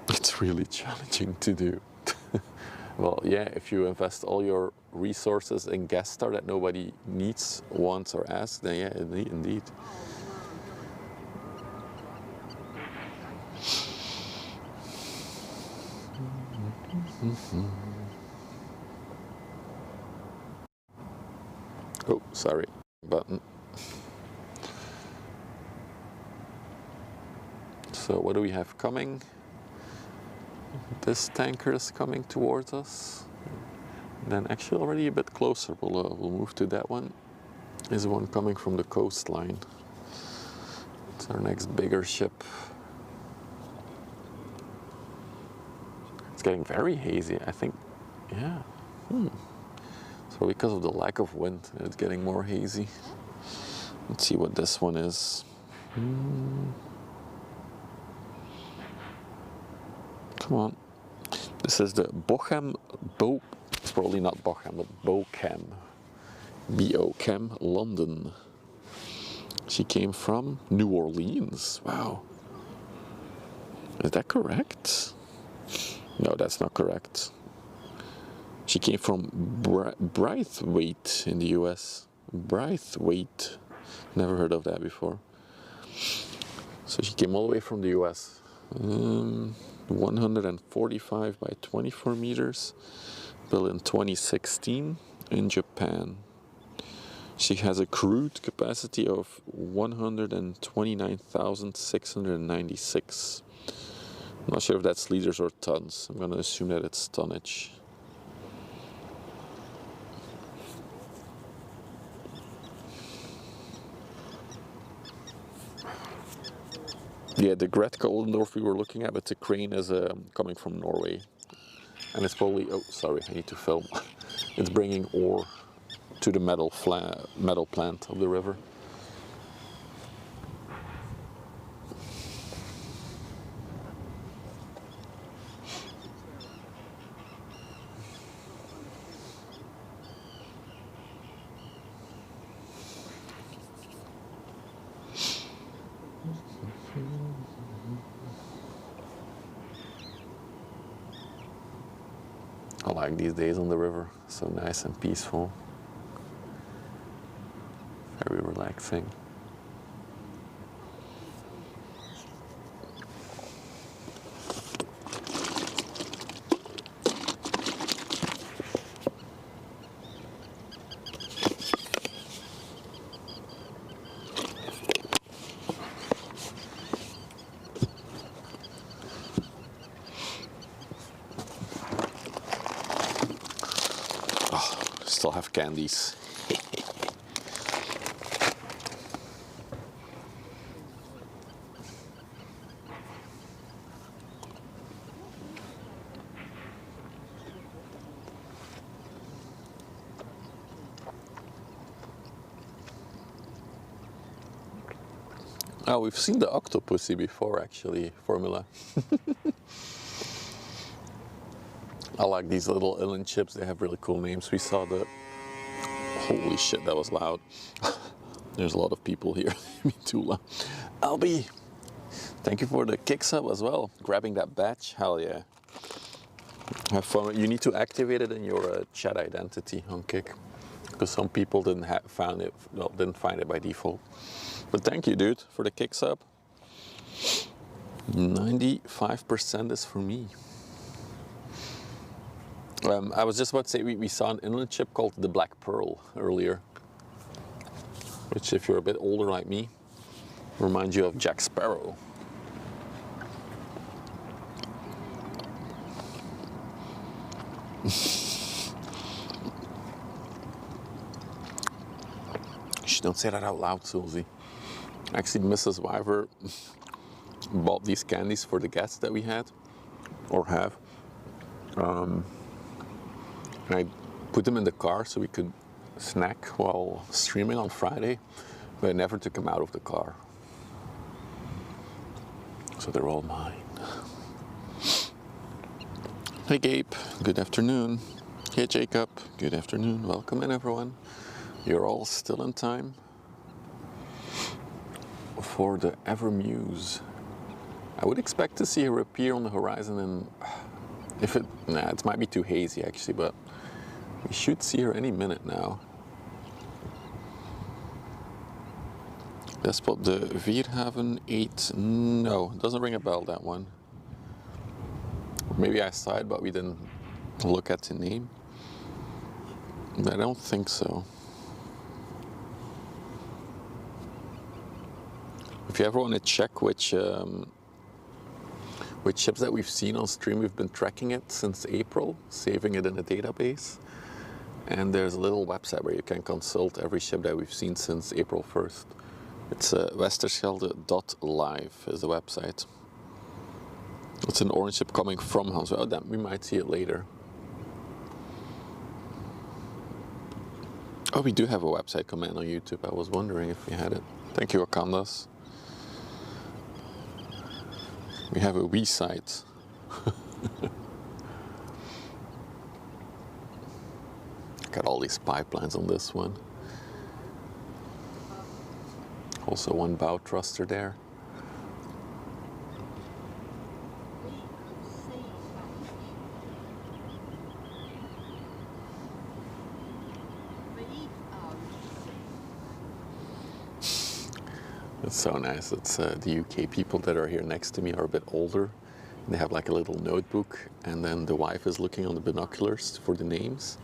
It's really challenging to do. Well, yeah, if you invest all your resources in guest star that nobody needs, wants, or asks, then yeah, indeed. Oh, sorry, button. So what do we have coming? This tanker is coming towards us. Then actually already a bit closer, we'll move to that one. Is the one coming from the coastline. It's our next bigger ship. It's getting very hazy, I think. Yeah. So because of the lack of wind, it's getting more hazy. Let's see what this one is. Come on. This is the Bochem, it's probably not Bochem, but Bochem. B-O-Chem, London. She came from New Orleans. Wow. Is that correct? No, that's not correct. She came from Braithwaite in the US. Braithwaite. Never heard of that before. So she came all the way from the US. 145 by 24 meters. Built in 2016 in Japan. She has a crude capacity of 129,696. I'm not sure if that's liters or tons. I'm going to assume that it's tonnage. Yeah, the Gretka Oldendorf we were looking at, but the crane is coming from Norway. And it's probably, oh sorry, I need to film. It's bringing ore to the metal plant of the river. I like these days on the river, so nice and peaceful. Very relaxing. Still have candies. Oh, we've seen the octopussy before, actually, Formula. I like these little island chips. They have really cool names. We saw the... Holy shit, that was loud. There's a lot of people here. Me too loud. Albie, thank you for the kick sub as well. Grabbing that badge, hell yeah. Have fun. You need to activate it in your chat identity on Kick, because some people didn't find it by default. But thank you, dude, for the kick sub. 95% is for me. I was just about to say, we saw an inland chip called the Black Pearl earlier, which, if you're a bit older like me, reminds you of Jack Sparrow. Shh, don't say that out loud, Susie. Actually, Mrs. Wyver bought these candies for the guests that we had, or have. And I put them in the car so we could snack while streaming on Friday, but I never took them out of the car. So they're all mine. Hey Gabe, good afternoon. Hey Jacob, good afternoon. Welcome in everyone. You're all still in time for the MUSE. I would expect to see her appear on the horizon, and it might be too hazy actually, but we should see her any minute now. Let's spot the Vierhaven 8. No, doesn't ring a bell, that one. Maybe I saw it, but we didn't look at the name. But I don't think so. If you ever want to check which ships that we've seen on stream, we've been tracking it since April, saving it in a database. And there's a little website where you can consult every ship that we've seen since April 1st. It's Westerschelde.live is the website. It's an orange ship coming from Hans. Oh, damn, we might see it later. Oh, we do have a website command on YouTube. I was wondering if we had it. Thank you, Akandas. We have a Wii site. Got all these pipelines on this one. Also one bow thruster there. It's so nice. It's the UK people that are here next to me are a bit older. They have like a little notebook, and then the wife is looking on the binoculars for the names,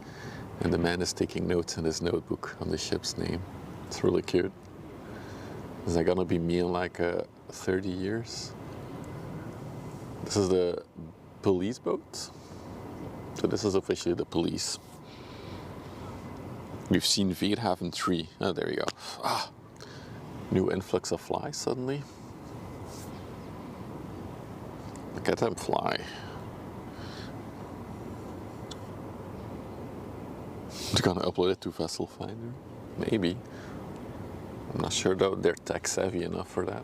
and the man is taking notes in his notebook on the ship's name. It's really cute. Is that gonna be me in like 30 years? This is the police boat. So this is officially the police. We've seen Vierhaven 3. Oh, there you go. Ah, new influx of flies suddenly. Look at them fly. They're gonna upload it to Vessel Finder? Maybe. I'm not sure though, they're tech savvy enough for that.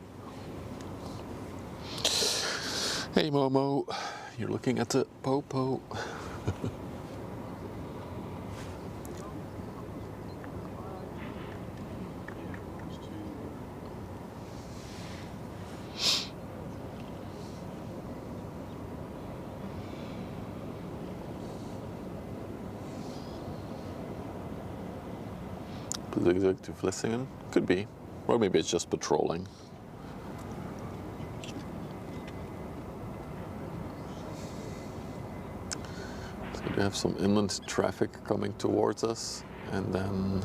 Hey Momo, you're looking at the Popo. Zigzag to Vlissingen? Could be. Or maybe it's just patrolling. So we have some inland traffic coming towards us, and then,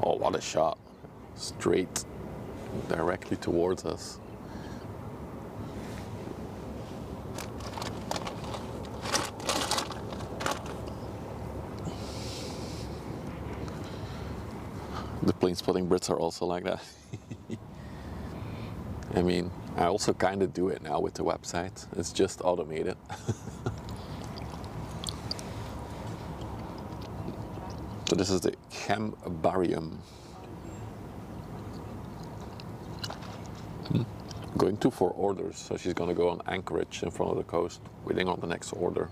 oh, what a shot. Straight directly towards us. The plane spotting Brits are also like that. I mean, I also kind of do it now with the website. It's just automated. So this is the Cambarium. Going to for orders, so she's going to go on anchorage in front of the coast, waiting on the next order.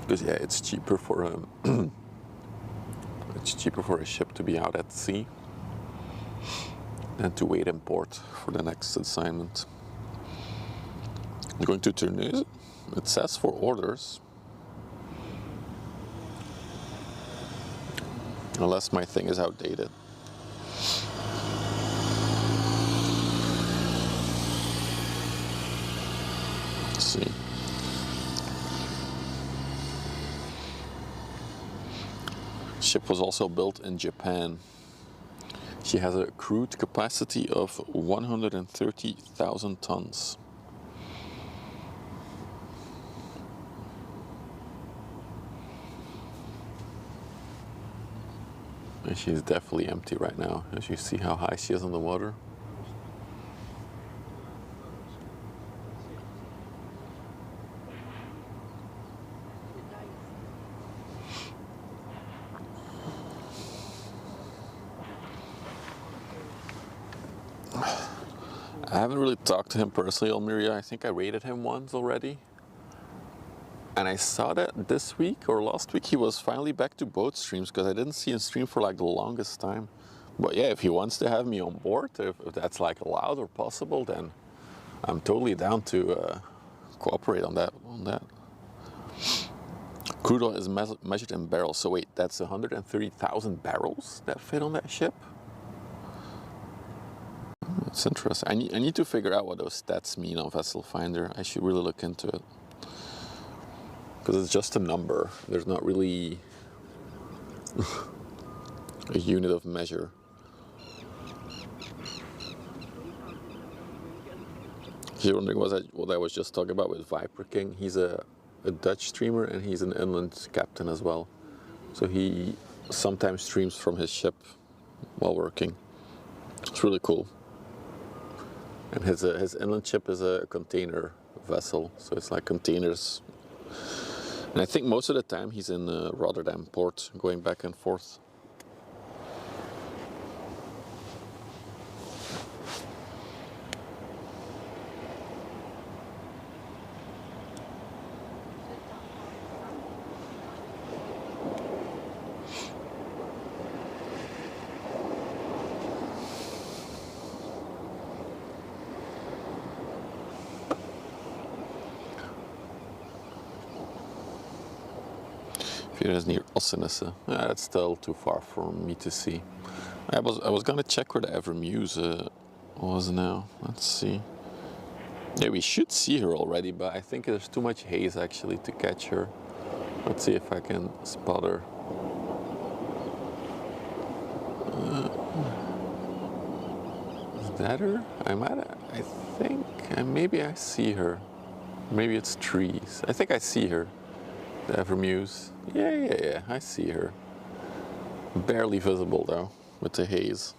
Because yeah, it's cheaper for a ship to be out at sea than to wait in port for the next assignment. Going to Terneuzen. It says for orders. Unless my thing is outdated. Let's see. Ship was also built in Japan. She has a crude capacity of 130,000 tons. And she's definitely empty right now, as you see how high she is on the water. I haven't really talked to him personally, Almeria. I think I rated him once already. And I saw that this week or last week he was finally back to boat streams, because I didn't see him stream for like the longest time. But yeah, if he wants to have me on board, if that's like allowed or possible, then I'm totally down to cooperate on that. Crude oil is measured in barrels. So wait, that's 130,000 barrels that fit on that ship? That's interesting. I need to figure out what those stats mean on Vessel Finder. I should really look into it. Because it's just a number. There's not really a unit of measure. If you're wondering what I was just talking about with Viper King, he's a Dutch streamer and he's an inland captain as well. So he sometimes streams from his ship while working. It's really cool. And his inland ship is a container vessel, so it's like containers. And I think most of the time he's in Rotterdam port, going back and forth. Is near Ossenisse. That's still too far for me to see. I was gonna check where the MUSE was now. Let's see. Yeah, we should see her already, but I think there's too much haze actually to catch her. Let's see if I can spot her. Is that her? I think maybe I see her. Maybe it's trees. I think I see her. The MUSE. Yeah, I see her. Barely visible though, with the haze.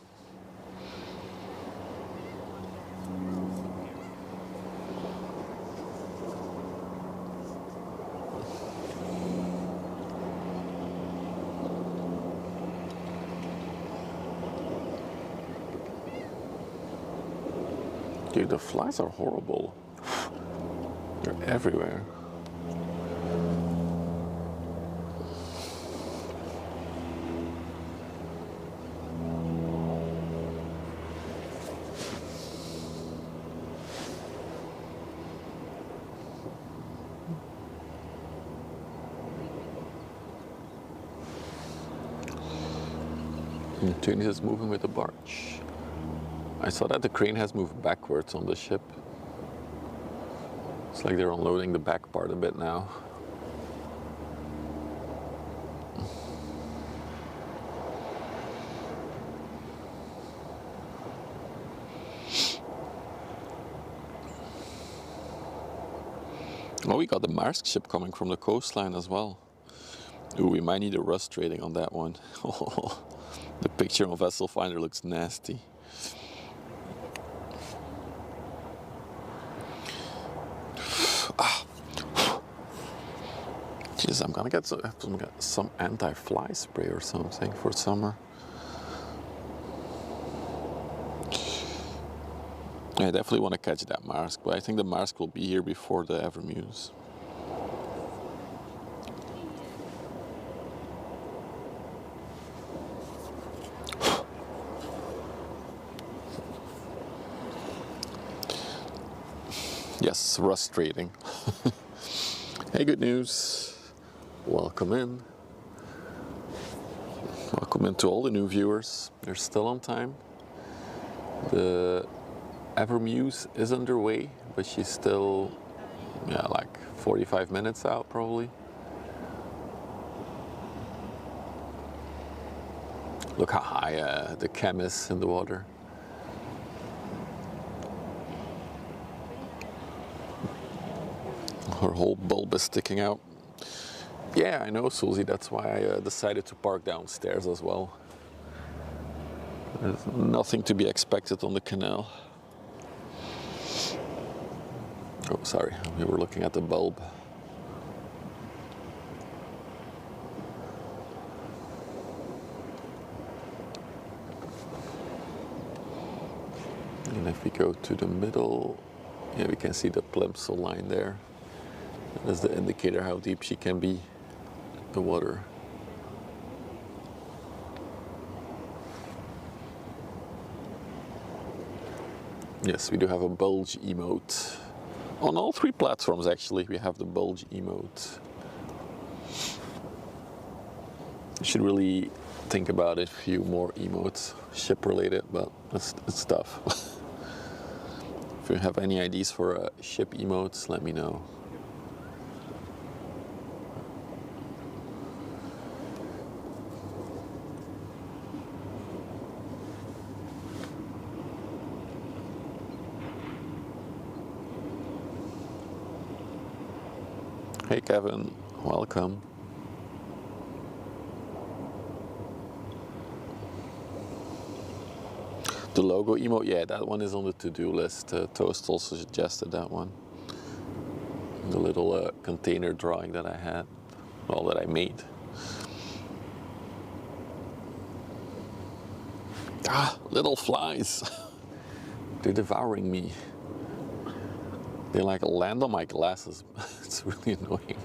Dude, the flies are horrible. They're everywhere. Tunis is moving with the barge. I saw that the crane has moved backwards on the ship. It's like they're unloading the back part a bit now. Oh, we got the Maersk ship coming from the coastline as well. Ooh, we might need a rust rating on that one. The picture on Vessel Finder looks nasty. Jeez, I'm gonna get some anti-fly spray or something for summer. I definitely want to catch that Maersk, but I think the Maersk will be here before the MUSE. Yes, rust trading. Hey, good news. Welcome in. Welcome in to all the new viewers. They're still on time. The MUSE is underway, but she's still, like 45 minutes out probably. Look how high the cam is in the water. Her whole bulb is sticking out. Yeah, I know, Susie, that's why I decided to park downstairs as well. There's nothing to be expected on the canal. Oh, sorry, we were looking at the bulb. And if we go to the middle, yeah, we can see the plimsoll line there. That's the indicator how deep she can be, the water. Yes, we do have a bulge emote. On all three platforms, actually, we have the bulge emote. You should really think about a few more emotes, ship-related, but it's tough. If you have any ideas for ship emotes, let me know. Hey Kevin, welcome. The logo emote, yeah, that one is on the to-do list. Toast also suggested that one. The little container drawing that I had, well, that I made. Ah, little flies. They're devouring me. They like land on my glasses. It's really annoying.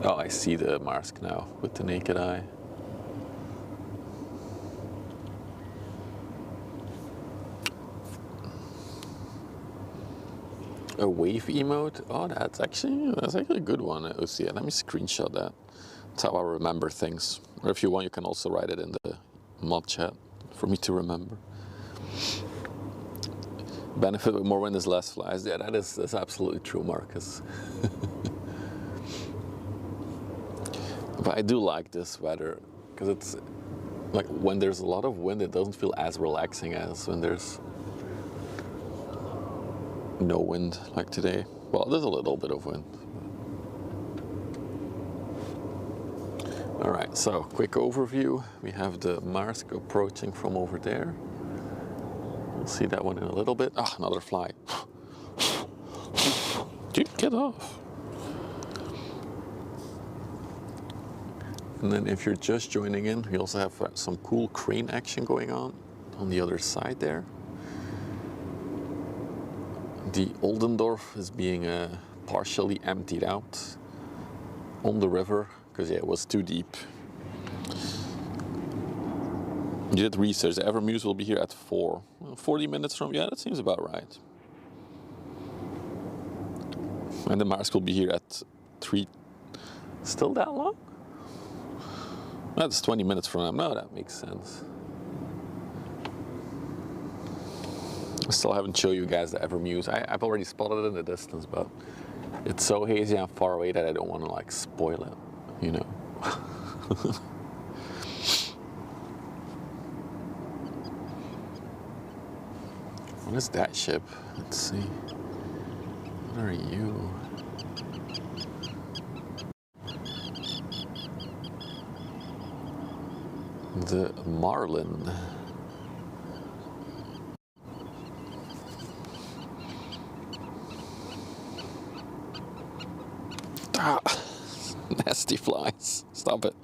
Oh, I see the Maersk now with the naked eye. A wave emote? Oh, that's actually a good one. OC. Let me screenshot that. That's how I remember things. Or if you want, you can also write it in the mod chat for me to remember. Benefit with more wind is less flies. Yeah, that's absolutely true, Marcus. But I do like this weather because it's like when there's a lot of wind, it doesn't feel as relaxing as when there's no wind like today. Well, there's a little bit of wind. All right, so quick overview. We have the Maersk approaching from over there. We'll see that one in a little bit. Ah, another fly. Dude, get off. And then if you're just joining in, we also have some cool crane action going on the other side there. The Oldendorf is being partially emptied out on the river because it was too deep. You did research. The MUSE will be here at 4. 40 minutes from, yeah, that seems about right. And the Mars will be here at 3. Still that long? That's 20 minutes from now. No, that makes sense. I still haven't shown you guys the MUSE. I've already spotted it in the distance, but it's so hazy and far away that I don't want to like spoil it, you know. What is that ship? Let's see. What are you? The Marlin. Ah, nasty flies. Stop it.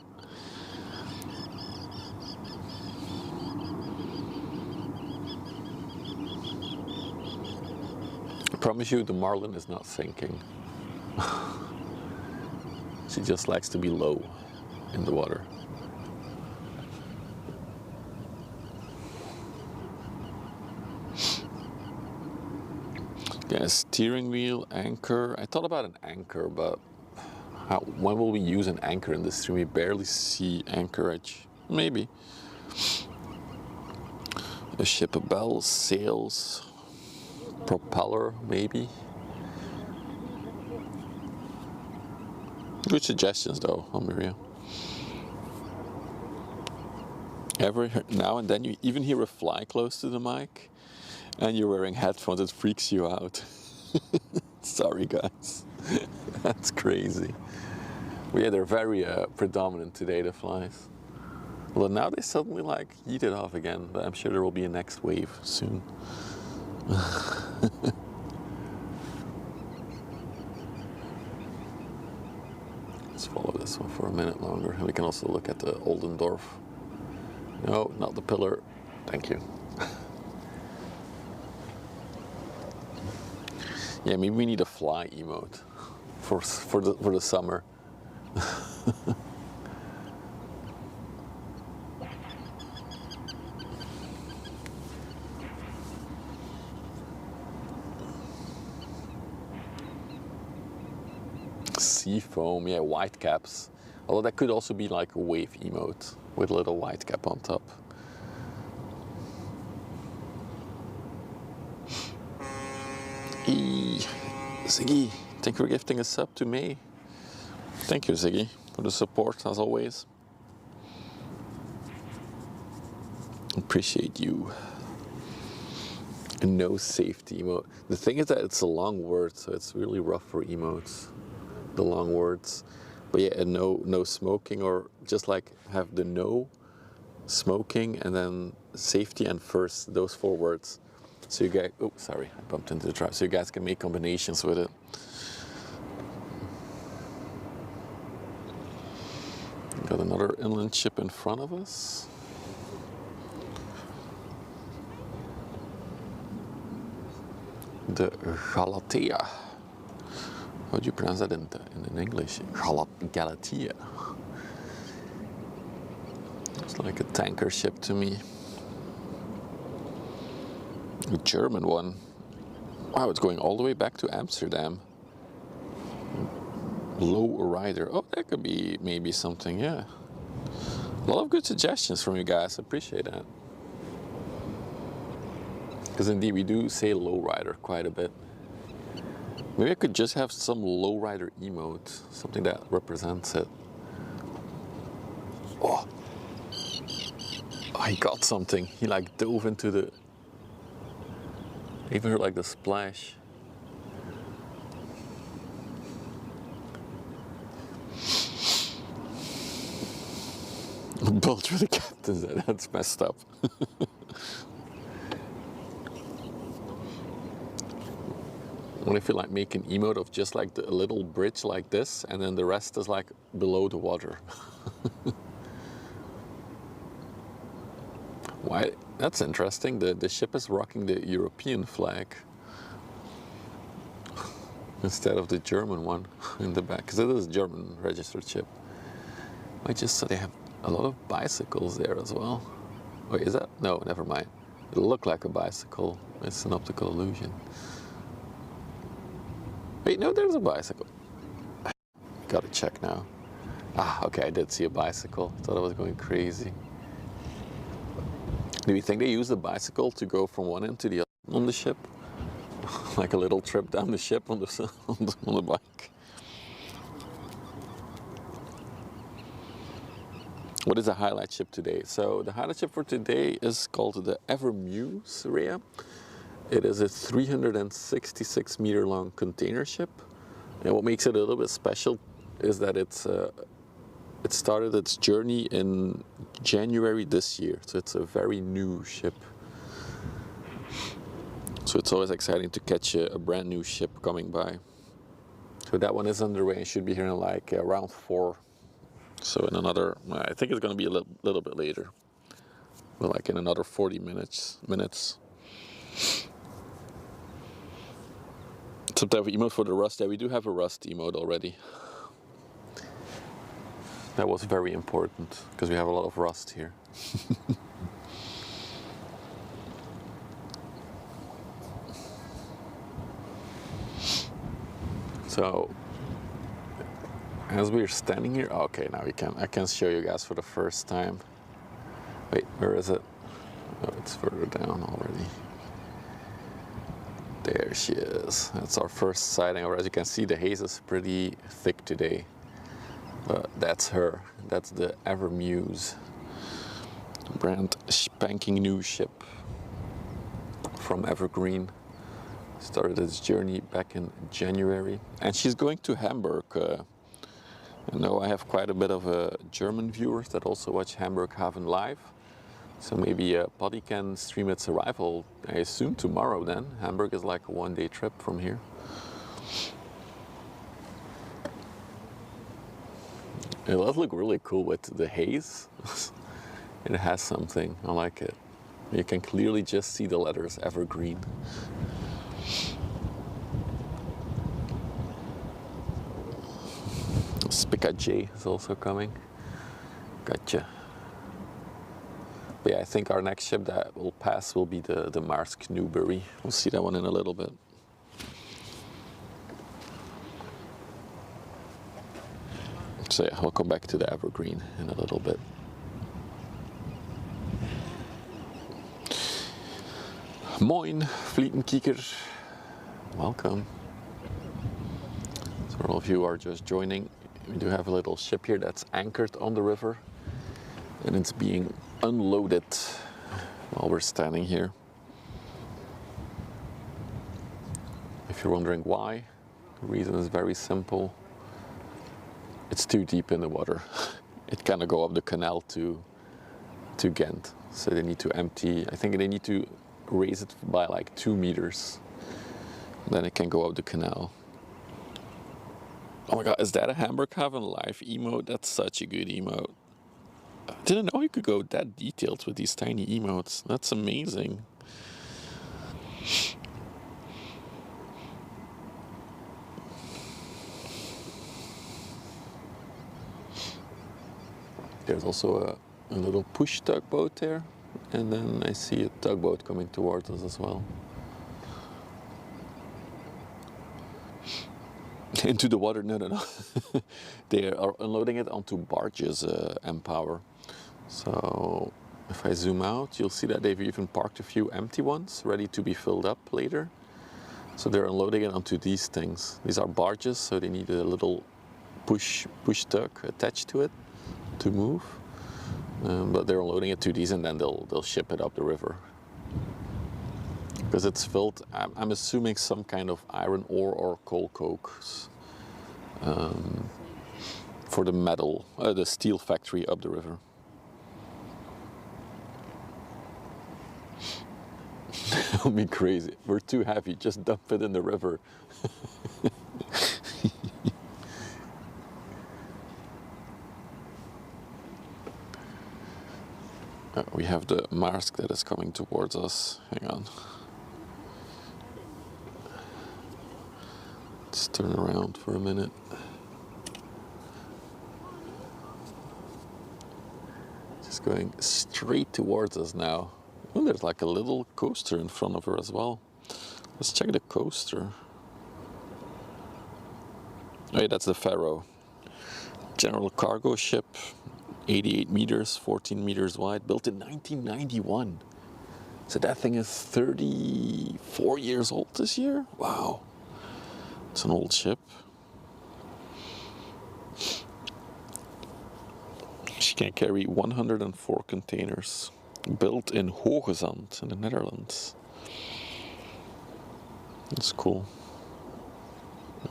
I promise you the Marlin is not sinking. She just likes to be low in the water. Yeah, steering wheel, anchor. I thought about an anchor, but when will we use an anchor in this stream? We barely see anchorage. Maybe. A ship, a bell, sails, propeller, maybe. Good suggestions though, Maria. Every now and then you even hear a fly close to the mic and you're wearing headphones, it freaks you out. Sorry guys, that's crazy. Well, yeah, they're very predominant today, the flies. Well, now they suddenly like yeeted off again, but I'm sure there will be a next wave soon. Let's follow this one for a minute longer, and we can also look at the Oldendorf. No, not the pillar. Thank you. Yeah, maybe we need a fly emote for the summer. Sea foam, yeah, white caps. Although that could also be like a wave emote with a little white cap on top. Ziggy, thank you for gifting a sub to May. Thank you, Ziggy, for the support as always. Appreciate you. No safety emote. The thing is that it's a long word, so it's really rough for emotes. The long words. But yeah, and no smoking, or just like have the no smoking and then safety and first, those 4 words. So you guys, oh sorry, I bumped into the trap. So you guys can make combinations with it. Got another inland ship in front of us. The Galatea. How do you pronounce that in English? Galatea. It's like a tanker ship to me. A German one. Wow, it's going all the way back to Amsterdam. Low rider. Oh, that could be maybe something, yeah. A lot of good suggestions from you guys. I appreciate that. Because indeed, we do say low rider quite a bit. Maybe I could just have some lowrider emote, something that represents it. Oh, I got something. He like dove into the. I even heard like the splash. Bulge with the captain's head. That's messed up. What if you like make an emote of just like a little bridge like this, and then the rest is like below the water? Why? That's interesting. The ship is rocking the European flag. instead of the German one in the back, because it is a German registered ship. I just saw they have a lot of bicycles there as well. Wait, is that? No, never mind. It looked like a bicycle. It's an optical illusion. Wait, no, there's a bicycle. Gotta check now. Ah, okay, I did see a bicycle. Thought I was going crazy. Do you think they use the bicycle to go from one end to the other on the ship? Like a little trip down the ship on the bike. What is the highlight ship today? So the highlight ship for today is called the MUSE Rea. It is a 366 meter long container ship. And what makes it a little bit special is that it started its journey in January this year. So it's a very new ship. So it's always exciting to catch a brand new ship coming by. So that one is underway and should be here in like around 4. So in another, I think it's going to be a little bit later. Well, like in another 40 minutes. Some type of emote for the rust. Yeah, we do have a rust emote already. That was very important because we have a lot of rust here. So as we're standing here, okay, now I can show you guys for the first time. Wait, where is it? Oh, it's further down already. There she is. That's our first sighting. Or as you can see, the haze is pretty thick today. But that's her. That's the MUSE. Brand spanking new ship from Evergreen. Started its journey back in January. And she's going to Hamburg. I know I have quite a bit of German viewers that also watch Hamburg Haven live. So maybe Poddy can stream its arrival, I assume tomorrow then. Hamburg is like a one-day trip from here. It does look really cool with the haze. It has something, I like it. You can clearly just see the letters Evergreen. Spica J is also coming. Gotcha. But yeah, I think our next ship that will pass will be the Maersk Newbury. We'll see that one in a little bit. So yeah, I'll come back to the Evergreen in a little bit. Moin, Vlietenkieker. Welcome. So all of you are just joining. We do have a little ship here that's anchored on the river. And it's being unloaded while we're standing here. If you're wondering why, the reason is very simple. It's too deep in the water. It cannot go up the canal to Ghent. So they need to empty, I think they need to raise it by like 2 meters. Then it can go up the canal. Oh my god, is that a Hamburg Haven live emote? That's such a good emote. I didn't know you could go that detailed with these tiny emotes. That's amazing. There's also a little push tugboat there. And then I see a tugboat coming towards us as well. Into the water? No. They are unloading it onto barges, Empower. So if I zoom out, you'll see that they've even parked a few empty ones ready to be filled up later. So they're unloading it onto these things. These are barges, so they need a little push tug attached to it to move. But they're unloading it to these, and then they'll ship it up the river. Because it's filled, I'm assuming some kind of iron ore or coal cokes for the metal, the steel factory up the river. That would be crazy. We're too heavy, just dump it in the river. We have the Maersk that is coming towards us. Hang on. It's turn around for a minute. Just going straight towards us now. Oh, there's like a little coaster in front of her as well. Let's check the coaster. Oh yeah, that's the Faro. General cargo ship, 88 meters, 14 meters wide, built in 1991. So that thing is 34 years old this year? Wow. It's an old ship. She can carry 104 containers. Built in Hoogezand in the Netherlands. That's cool.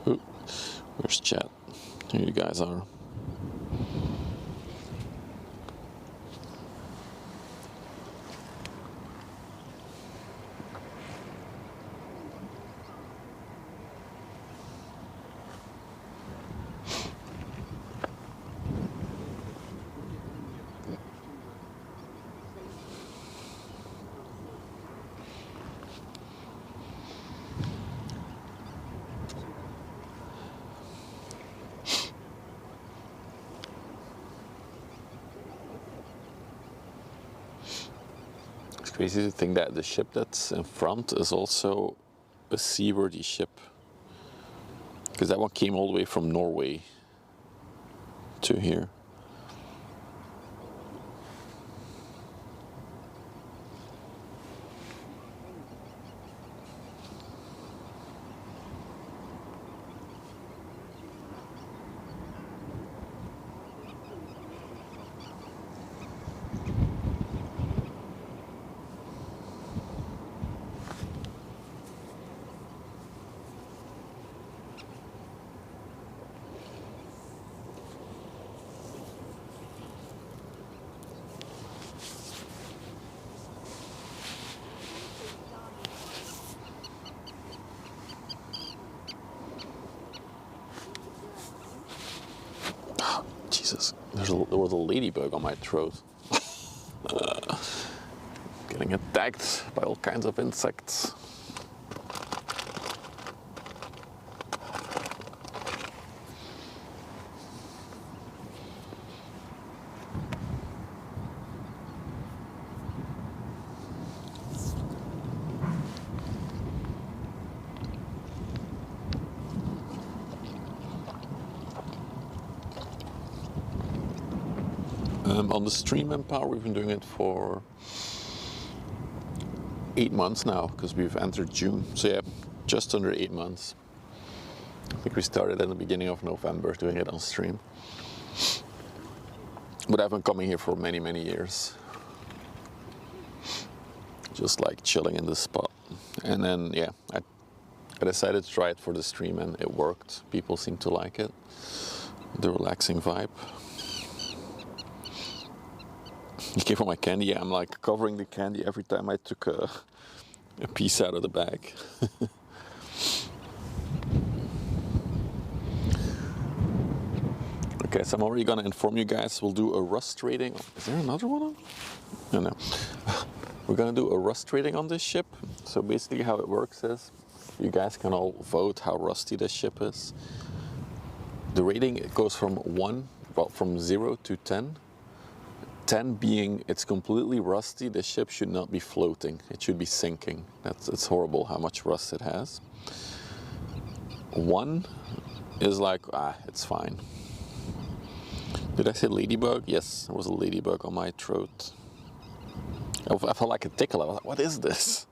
Ooh, where's chat? Here you guys are. It's crazy to think that the ship that's in front is also a seaworthy ship. Because that one came all the way from Norway to here. Jesus, there was a ladybug on my throat. Getting attacked by all kinds of insects. On the stream Empower, we've been doing it for 8 months now, because we've entered June. So yeah, just under 8 months. I think we started in the beginning of November doing it on stream. But I've been coming here for many, many years. Just like chilling in this spot. And then, yeah, I decided to try it for the stream and it worked. People seem to like it. The relaxing vibe. You came for my candy? Yeah, I'm like covering the candy every time I took a piece out of the bag. Okay, so I'm already gonna inform you guys, we'll do a rust rating. Is there another one on? No, no. We're gonna do a rust rating on this ship. So basically how it works is, you guys can all vote how rusty this ship is. The rating, it goes from 0 to 10. 10 being it's completely rusty, the ship should not be floating, it should be sinking. It's horrible how much rust it has. 1 is like, it's fine. Did I say ladybug? Yes, there was a ladybug on my throat. I felt like a tickle, I was like, what is this?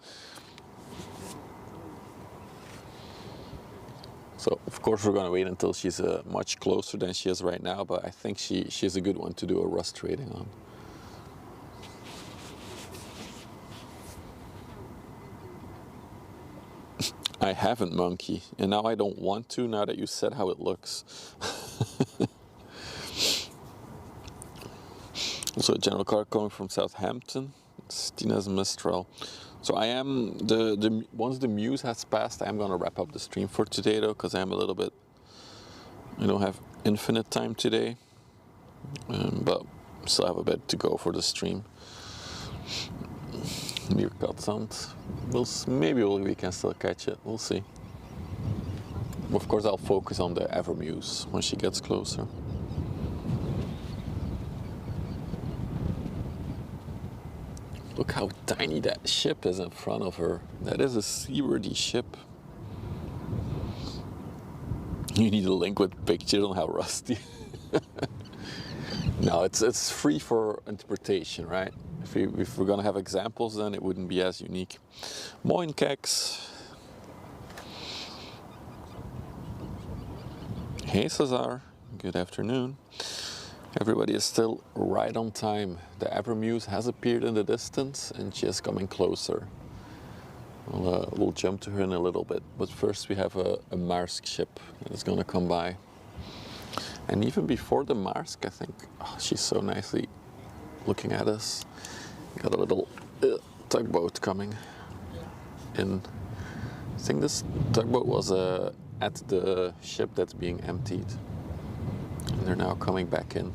So of course we're gonna wait until she's much closer than she is right now, but I think she's a good one to do a rust rating on. I haven't, monkey, and now I don't want to, now that you said how it looks. Also a general car coming from Southampton, Stina's Mistral. So I am, once the MUSE has passed, I'm gonna wrap up the stream for today though, because I'm a little bit, I don't have infinite time today, but still have a bit to go for the stream. Meerkat sound. Maybe we can still catch it, we'll see. Of course, I'll focus on the MUSE when she gets closer. Look how tiny that ship is in front of her. That is a seaworthy ship. You need a link with pictures on how rusty. No, it's free for interpretation, right? If we're gonna have examples, then it wouldn't be as unique. Moin Kex. Hey Cesar, good afternoon. Everybody is still right on time. The MUSE has appeared in the distance and she is coming closer. We'll jump to her in a little bit, but first we have a Maersk ship that is going to come by. And even before the Maersk, I think, oh, she's so nicely looking at us. Got a little tugboat coming in. I think this tugboat was at the ship that's being emptied. And they're now coming back in.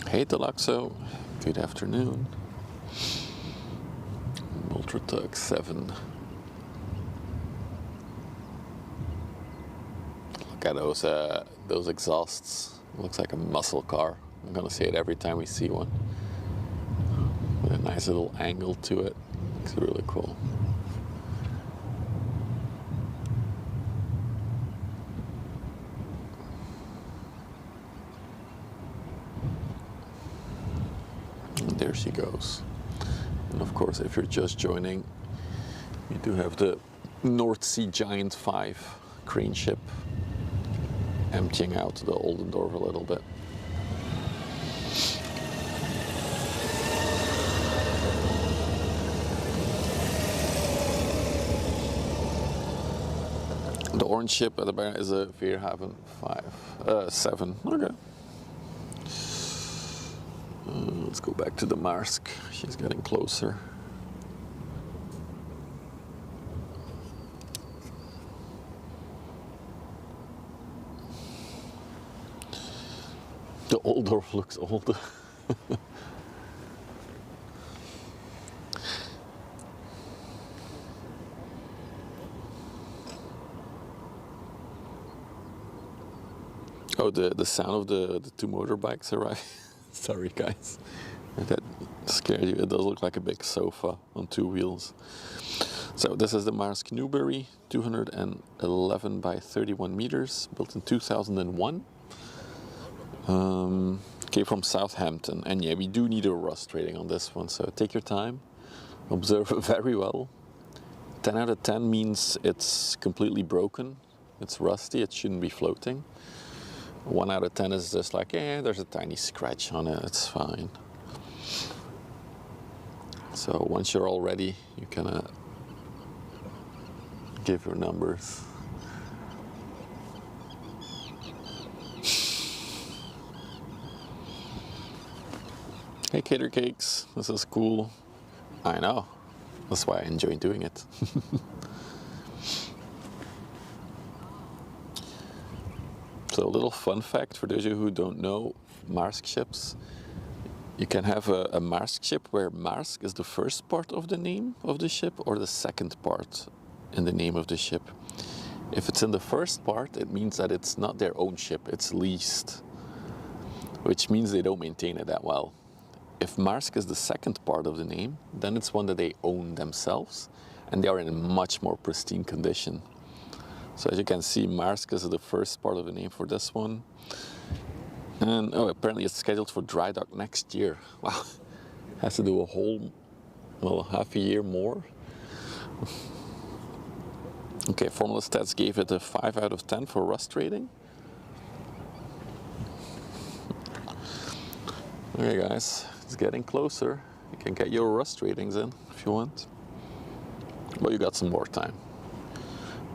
Hey Deluxo, good afternoon. Ultratug 7. Look at those exhausts. Looks like a muscle car. I'm gonna say it every time we see one. With a nice little angle to it. Looks really cool. And there she goes. And of course, if you're just joining, you do have the North Sea Giant 5 crane ship emptying out the Oldendorf a little bit. The orange ship at the back is a Veerhaven 7. Okay. Let's go back to the Maersk. She's getting closer. The Oldorf looks older. Oh, the sound of the two motorbikes arriving. Sorry guys, that scared you. It does look like a big sofa on two wheels. So this is the Maersk Newbury, 211 by 31 meters, built in 2001. Came from Southampton, and yeah, we do need a rust rating on this one, so take your time, observe it very well. 10 out of 10 means it's completely broken, it's rusty, it shouldn't be floating. 1 out of 10 is just like, yeah, there's a tiny scratch on it, it's fine. So once you're all ready, you can give your numbers. Hey Cater Cakes, this is cool. I know, that's why I enjoy doing it. So a little fun fact for those of you who don't know Maersk ships. You can have a Maersk ship where Maersk is the first part of the name of the ship or the second part in the name of the ship. If it's in the first part, it means that it's not their own ship, it's leased, which means they don't maintain it that well. If Maersk is the second part of the name, then it's one that they own themselves and they are in much more pristine condition. So as you can see, Maersk is the first part of the name for this one. And oh, apparently it's scheduled for dry dock next year. Wow, has to do a whole, well, half a year more. Okay, Formula Stats gave it a 5 out of 10 for rust rating. Okay guys, it's getting closer. You can get your rust ratings in if you want. But you got some more time.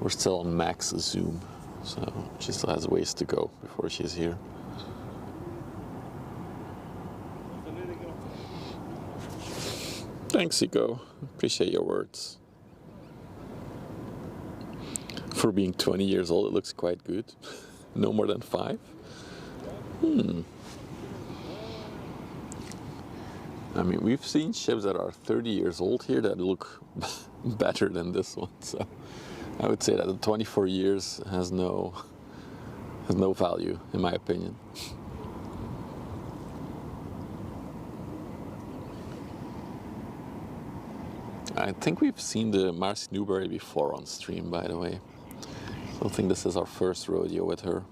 We're still on max zoom, so she still has a ways to go before she's here. Thanks, Iko. Appreciate your words. For being 20 years old, it looks quite good. No more than 5. I mean, we've seen ships that are 30 years old here that look better than this one. So I would say that the 24 years has no value, in my opinion. I think we've seen the Marcy Newberry before on stream, by the way. I don't think this is our first rodeo with her.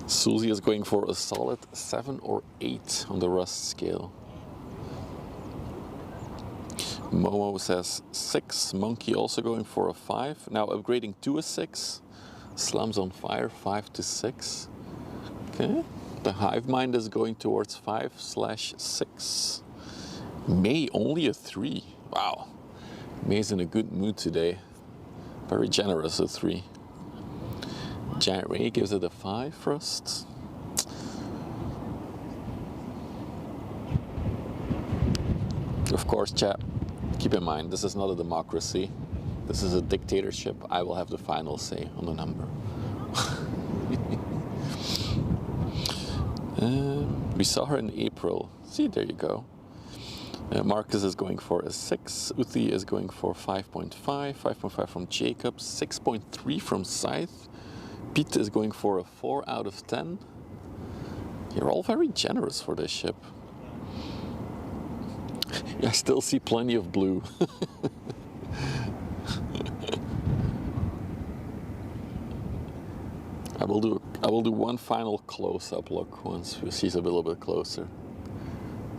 Susie is going for a solid 7 or 8 on the rust scale. Momo says 6. Monkey also going for a 5. Now upgrading to a 6. Slums on fire, 5 to 6. Okay. The hive mind is going towards 5/6. May only a 3. Wow. May's in a good mood today. Very generous, a 3. Giant Ray gives it a 5 first. Of course, chat, keep in mind, this is not a democracy. This is a dictatorship. I will have the final say on the number. We saw her in April. See, there you go. Marcus is going for a 6. Uthi is going for 5.5. 5.5 from Jacob. 6.3 from Scythe. Pete is going for a 4 out of 10. You're all very generous for this ship. I still see plenty of blue. I will do one final close-up look once she's a little bit closer.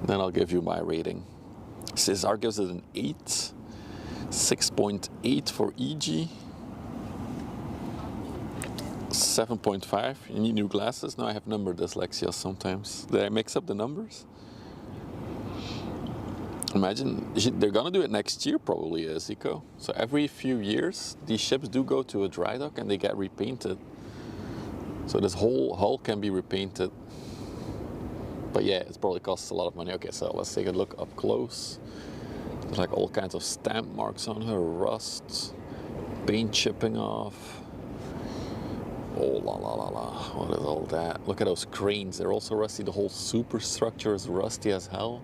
Then I'll give you my rating. Cesar gives it an 8. 6.8 for EG. 7.5. You need new glasses? No, I have number dyslexia sometimes. Did I mix up the numbers? Imagine, they're gonna do it next year probably, Zico. So every few years, these ships do go to a dry dock and they get repainted. So this whole hull can be repainted. But yeah, it probably costs a lot of money. Okay, so let's take a look up close. There's like all kinds of stamp marks on her, rust, paint chipping off. Oh la la la la, what is all that? Look at those cranes, they're also rusty. The whole superstructure is rusty as hell.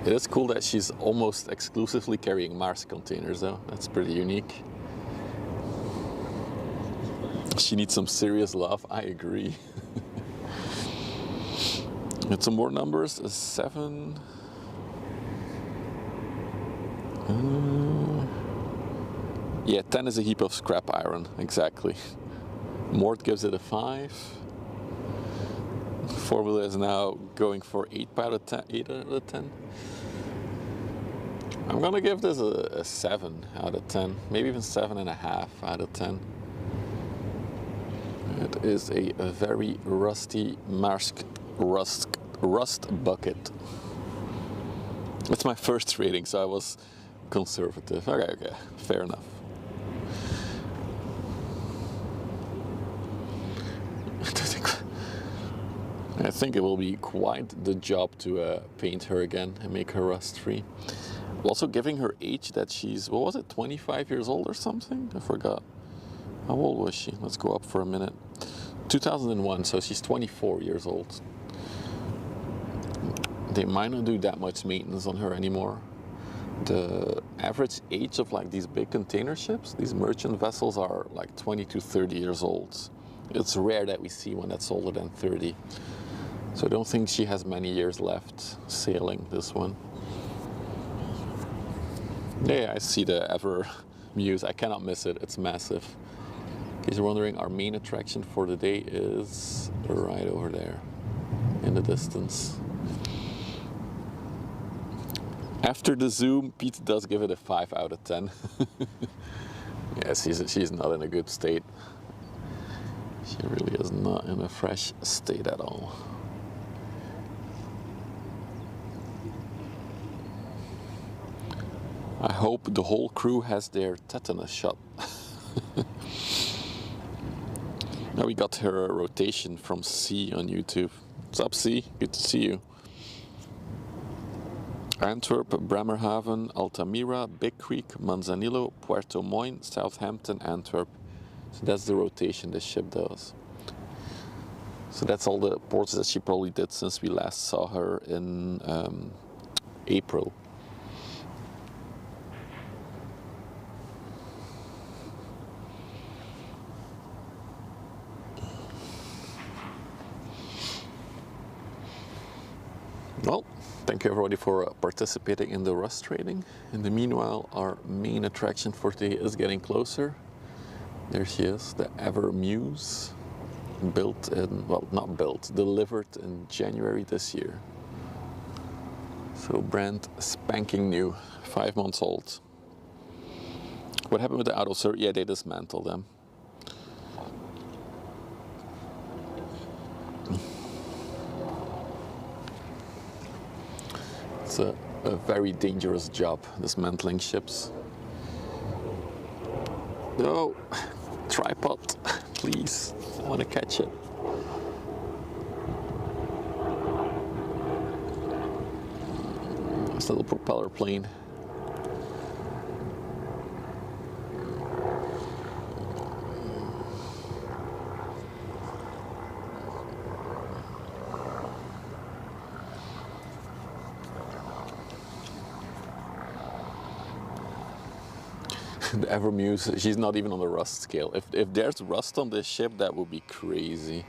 It is cool that she's almost exclusively carrying Mars containers though. That's pretty unique. She needs some serious love, I agree. Get some more numbers, a 7. Yeah, 10 is a heap of scrap iron, exactly. Mort gives it a 5. Formula is now going for 8 out of 10. 8 out of 10. I'm gonna give this a 7 out of 10, maybe even 7.5 out of 10. It is a very rusty Maersk rust bucket. It's my first rating, so I was conservative. Okay, fair enough. I think it will be quite the job to paint her again and make her rust-free. Also giving her age that she's, what was it, 25 years old or something? I forgot. How old was she? Let's go up for a minute. 2001, so she's 24 years old. They might not do that much maintenance on her anymore. The average age of like these big container ships, these merchant vessels, are like 20 to 30 years old. It's rare that we see one that's older than 30. So I don't think she has many years left sailing this one. Yeah, I see the Ever Muse. I cannot miss it. It's massive. In case you're wondering, our main attraction for the day is right over there in the distance. After the zoom, Pete does give it a 5 out of 10. Yes, she's not in a good state. She really is not in a fresh state at all. I hope the whole crew has their tetanus shot. Now we got her rotation from C on YouTube. What's up, C? Good to see you. Antwerp, Bremerhaven, Altamira, Big Creek, Manzanillo, Puerto Moine, Southampton, Antwerp. So that's the rotation this ship does. So that's all the ports that she probably did since we last saw her in April. Well, thank you everybody for participating in the Rust trading. In the meanwhile, our main attraction for today is getting closer. There she is, the Ever MUSE, built in, well, not built, delivered in January this year. So brand spanking new, 5 months old. What happened with the auto, sir? Yeah, they dismantled them. It's a very dangerous job, dismantling ships. No, tripod, please, I want to catch it. This little propeller plane. The Ever MUSE, she's not even on the rust scale. If there's rust on this ship, that would be crazy.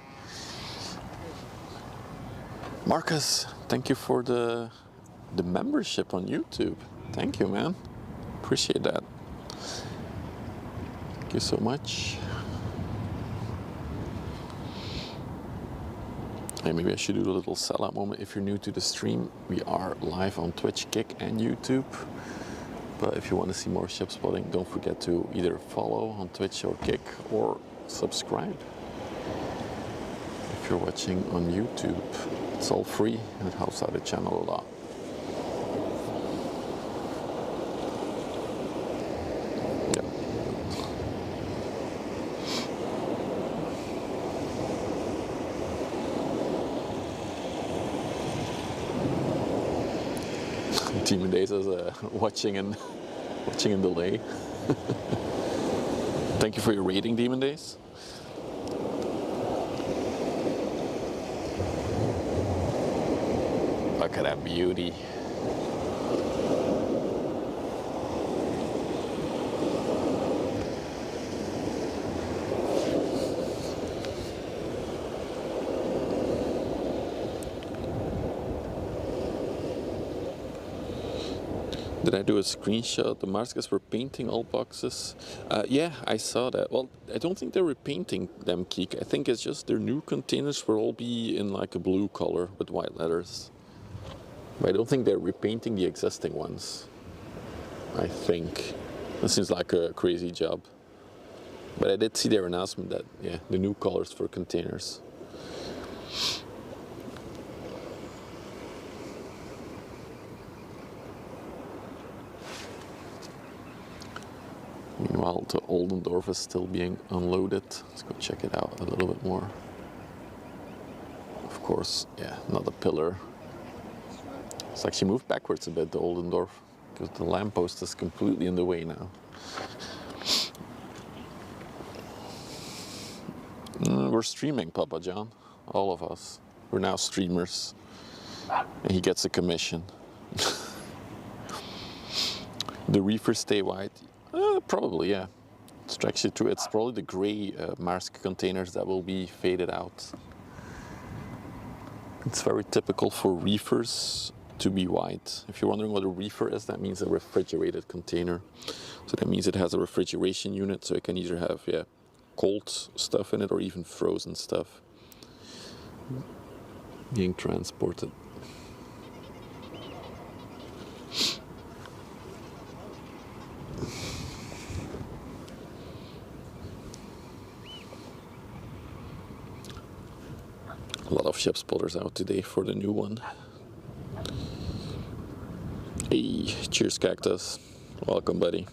Marcus, thank you for the membership on YouTube. Thank you, man. Appreciate that. Thank you so much. Hey, maybe I should do a little sellout moment. If you're new to the stream, we are live on Twitch, Kick, and YouTube. But if you want to see more ship spotting, don't forget to either follow on Twitch or Kick or subscribe. If you're watching on YouTube, it's all free and it helps out the channel a lot. Demon Days is watching in delay. Thank you for your rating, Demon Days. Look at that beauty. Did I do a screenshot? The Marskas were painting all boxes. Yeah, I saw that. Well, I don't think they're repainting them, Keek. I think it's just their new containers will all be in like a blue color with white letters. But I don't think they're repainting the existing ones. I think. That seems like a crazy job. But I did see their announcement that, yeah, the new colors for containers. Meanwhile, the Oldendorf is still being unloaded. Let's go check it out a little bit more. Of course, yeah, another pillar. It's actually moved backwards a bit, the Oldendorf, because the lamppost is completely in the way now. We're streaming, Papa John. All of us. We're now streamers. And he gets a commission. The reefers stay white. Probably, yeah. It's actually true. It's probably the grey Maersk containers that will be faded out. It's very typical for reefers to be white. If you're wondering what a reefer is, that means a refrigerated container. So that means it has a refrigeration unit, so it can either have, yeah, cold stuff in it or even frozen stuff being transported. A lot of ship spotters out today for the new one. Hey, cheers, Cactus. Welcome, buddy.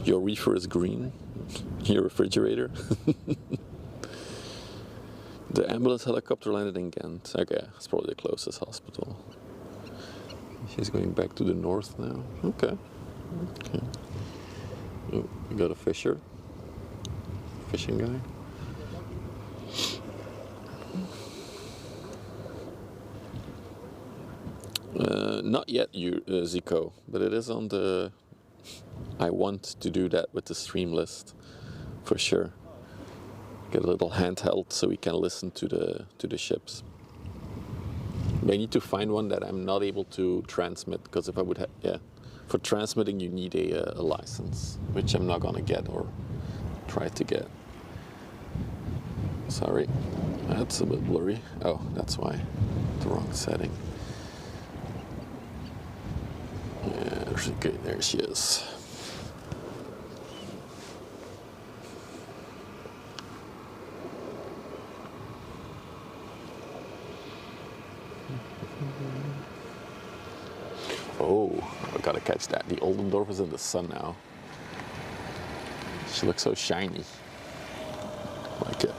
Your reefer is green. Your refrigerator. The ambulance helicopter landed in Ghent. Okay, it's probably the closest hospital. She's going back to the north now. Okay. Okay. Oh, we got a fishing guy. Not yet, Zico, but it is on the. I want to do that with the stream list, for sure. Get a little handheld so we can listen to the ships. But I need to find one that I'm not able to transmit, because if I would have, yeah, for transmitting you need a license, which I'm not gonna get or try to get. Sorry, that's a bit blurry. Oh, that's why, the wrong setting. Yeah, okay, there she is. Oh, I gotta catch that. The Oldendorf is in the sun now. She looks so shiny. Like it.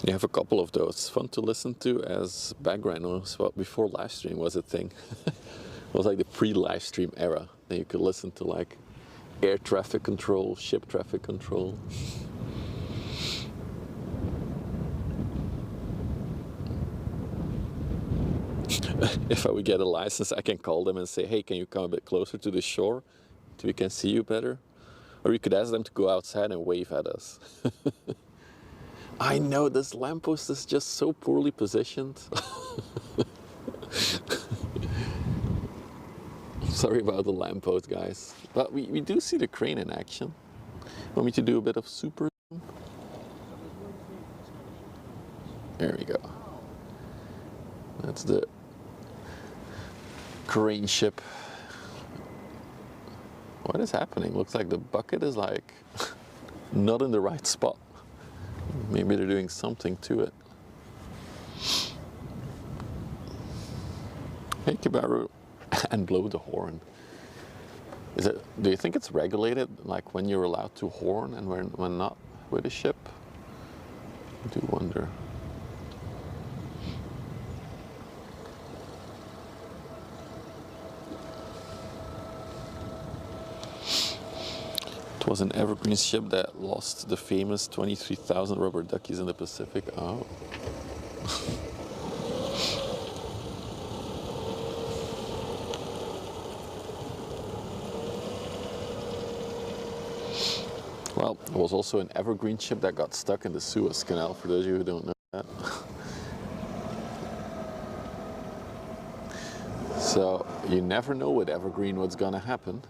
You have a couple of those. Fun to listen to as background noise. Well, before live stream was a thing. It was like the pre-live stream era. Then you could listen to like air traffic control, ship traffic control. If I would get a license, I can call them and say, hey, can you come a bit closer to the shore so we can see you better? Or you could ask them to go outside and wave at us. I know, this lamppost is just so poorly positioned. Sorry about the lamppost, guys. But we do see the crane in action. Want me to do a bit of super zoom? There we go. That's the crane ship. What is happening? Looks like the bucket is like not in the right spot. Maybe they're doing something to it. Hey, Kibaru, and blow the horn. Is it? Do you think it's regulated, like when you're allowed to horn and when not with a ship? I do wonder. It was an evergreen ship that lost the famous 23,000 rubber duckies in the Pacific. Oh. Well, there was also an evergreen ship that got stuck in the Suez Canal, for those of you who don't know that. So, you never know with evergreen what's gonna happen.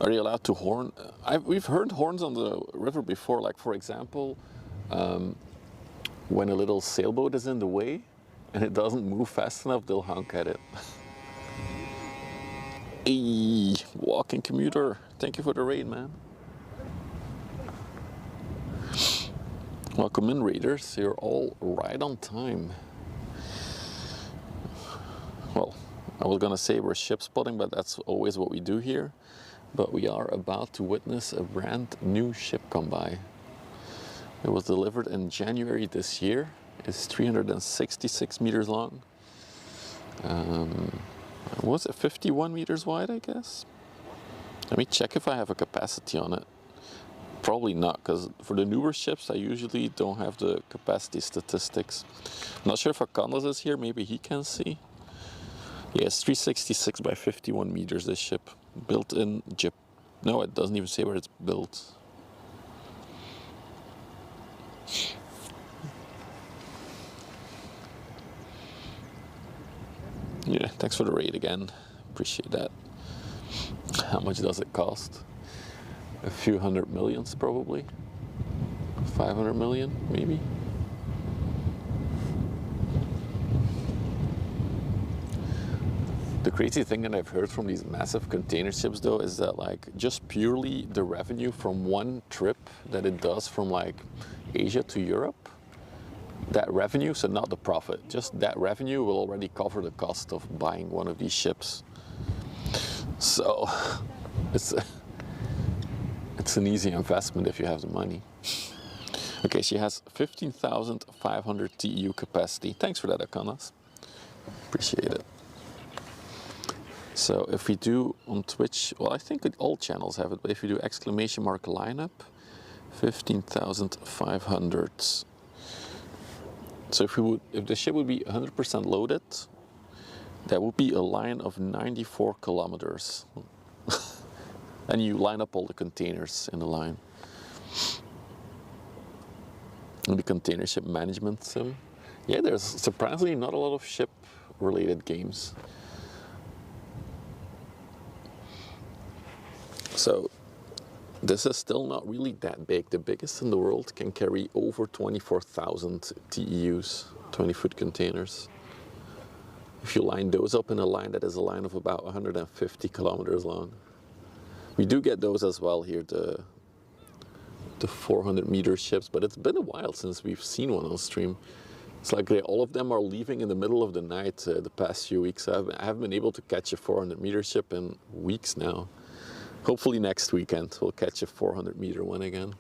Are you allowed to horn? We've heard horns on the river before, like for example, when a little sailboat is in the way and it doesn't move fast enough, they'll honk at it. Hey, walking commuter, thank you for the raid, man. Welcome in, raiders. You're all right on time. Well, I was gonna say we're ship spotting, but that's always what we do here. But we are about to witness a brand new ship come by. It was delivered in January this year. It's 366 meters long. Was it 51 meters wide, I guess? Let me check if I have a capacity on it. Probably not, because for the newer ships, I usually don't have the capacity statistics. I'm not sure if Akandas is here, maybe he can see. Yeah, it's 366 by 51 meters, this ship. Built in Japan. No, it doesn't even say where it's built. Yeah, thanks for the raid again. Appreciate that. How much does it cost? A few hundred millions, probably. 500 million, maybe. The crazy thing that I've heard from these massive container ships though is that like just purely the revenue from one trip that it does from like Asia to Europe, that revenue, so not the profit, just that revenue will already cover the cost of buying one of these ships. So it's an easy investment if you have the money. Okay, she has 15,500 TEU capacity. Thanks for that, Akanas. Appreciate it. So if we do on Twitch, well, I think all channels have it, but if you do exclamation mark lineup, 15,500. So if the ship would be 100% loaded, that would be a line of 94 kilometers. And you line up all the containers in the line. And the container ship management sim. Yeah, there's surprisingly not a lot of ship related games. So this is still not really that big. The biggest in the world can carry over 24,000 TEUs, 20-foot containers. If you line those up in a line, that is a line of about 150 kilometers long. We do get those as well here, the 400-meter ships, but it's been a while since we've seen one on stream. It's like all of them are leaving in the middle of the night the past few weeks. I haven't been able to catch a 400-meter ship in weeks now. Hopefully next weekend we'll catch a 400-meter one again.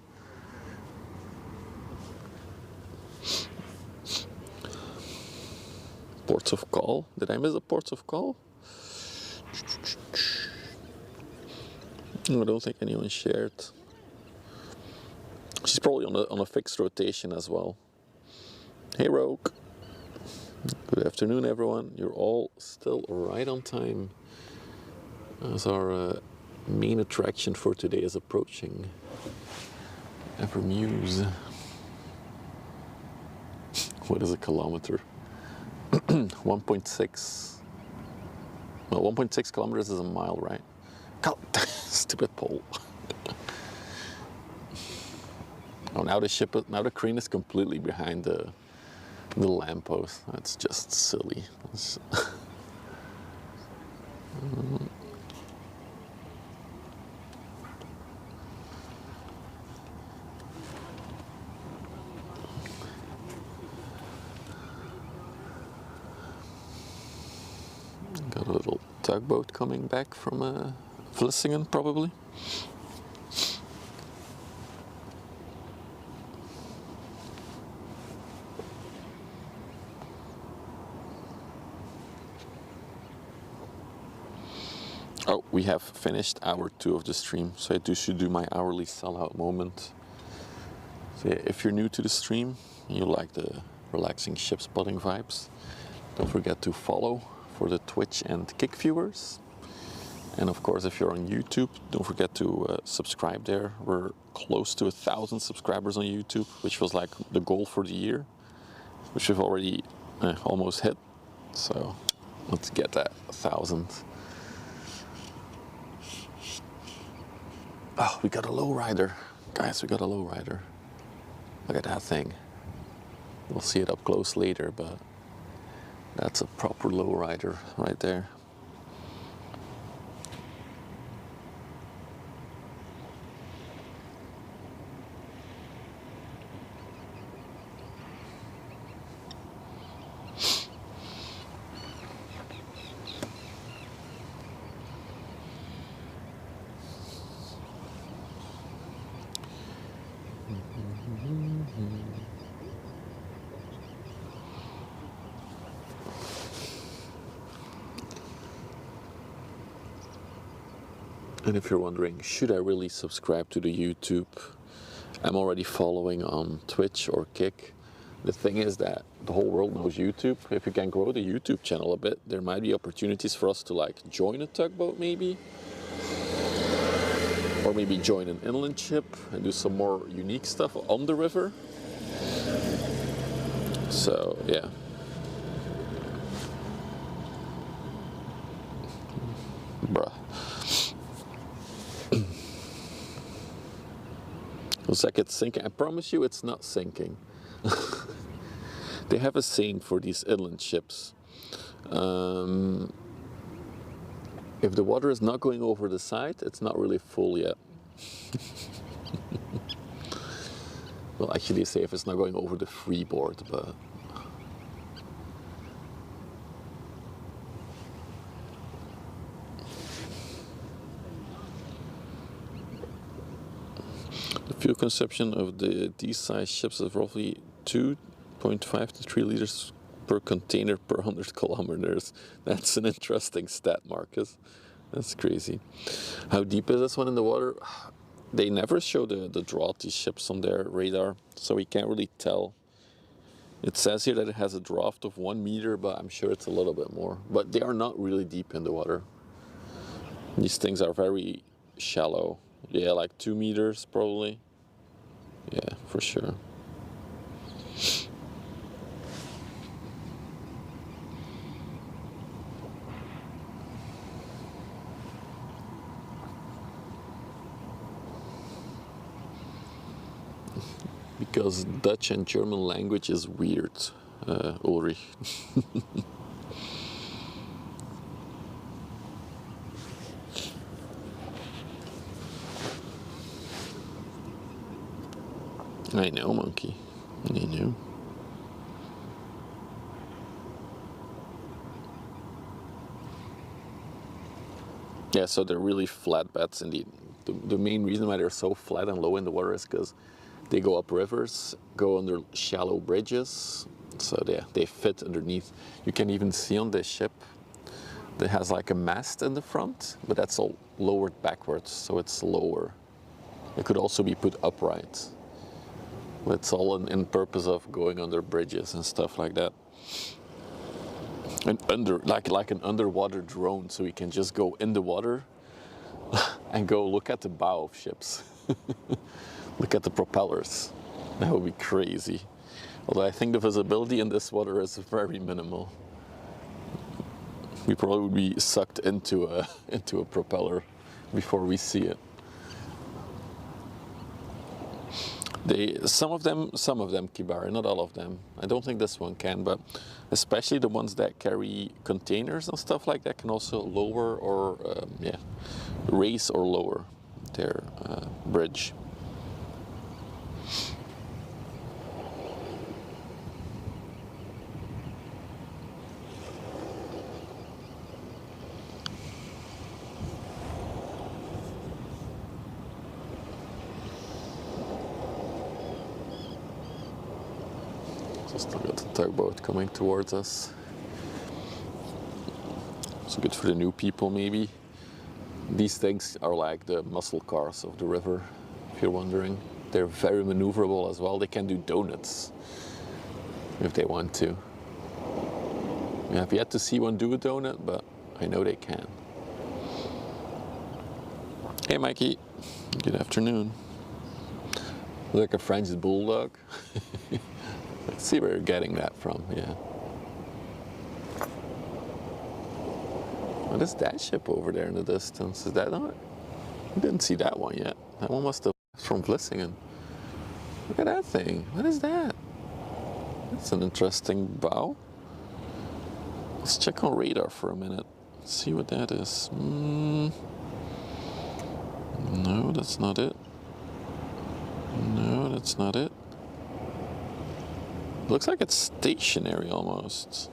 Ports of call. Did I miss the ports of call? I don't think anyone shared. She's probably on a fixed rotation as well. Hey Rogue. Good afternoon everyone. You're all still right on time as our main attraction for today is approaching. Ever MUSE. What is a kilometer? 1.6. Well, 1.6 kilometers is a mile, right? Stupid pole. Oh, now the crane is completely behind the lamppost. That's just silly. Got a little tugboat coming back from Vlissingen, probably. Oh, we have finished hour 2 of the stream, so I should do my hourly sellout moment. So yeah, if you're new to the stream, and you like the relaxing ship spotting vibes, don't forget to follow for the Twitch and Kick viewers. And of course, if you're on YouTube, don't forget to subscribe there. We're close to 1,000 subscribers on YouTube, which was like the goal for the year, which we've already almost hit. So let's get that 1,000. Oh, we got a lowrider. Guys, we got a lowrider. Look at that thing. We'll see it up close later, but that's a proper lowrider right there. And if you're wondering, should I really subscribe to the YouTube? I'm already following on Twitch or Kick. The thing is that the whole world knows YouTube. If you can grow the YouTube channel a bit, there might be opportunities for us to like join a tugboat maybe. Or maybe join an inland ship and do some more unique stuff on the river. So, yeah. Bruh. Looks like it's sinking. I promise you it's not sinking. They have a saying for these inland ships. If the water is not going over the side, it's not really full yet. Well, actually say if it's not going over the freeboard, but... The fuel consumption of these size ships is roughly 2.5 to 3 liters per container per 100 kilometers. That's an interesting stat, Marcus. That's crazy. How deep is this one in the water? They never show the draught, these ships on their radar, so we can't really tell. It says here that it has a draft of 1 meter, but I'm sure it's a little bit more. But they are not really deep in the water. These things are very shallow. Yeah, like 2 meters probably. Yeah, for sure. Because Dutch and German language is weird, Ulrich. I know, monkey. I know. Yeah, so they're really flat beds indeed. The main reason why they're so flat and low in the water is because they go up rivers, go under shallow bridges, so they fit underneath. You can even see on this ship that has like a mast in the front, but that's all lowered backwards, so it's lower. It could also be put upright. It's all in purpose of going under bridges and stuff like that. And like an underwater drone, so we can just go in the water and go look at the bow of ships. Look at the propellers. That would be crazy. Although I think the visibility in this water is very minimal. We probably would be sucked into a propeller before we see it. Some of them, Kibari, not all of them. I don't think this one can, but especially the ones that carry containers and stuff like that can also lower or raise or lower their bridge. Still got the tugboat coming towards us. So good for the new people, maybe. These things are like the muscle cars of the river, if you're wondering. They're very maneuverable as well. They can do donuts if they want to. I have yet to see one do a donut, but I know they can. Hey, Mikey. Good afternoon. Like a French bulldog. Let's see where you're getting that from, yeah. What is that ship over there in the distance? Is that not? I didn't see that one yet. That one must have been from Vlissingen. Look at that thing. What is that? That's an interesting bow. Let's check on radar for a minute. See what that is. No, that's not it. No, that's not it. Looks like it's stationary almost.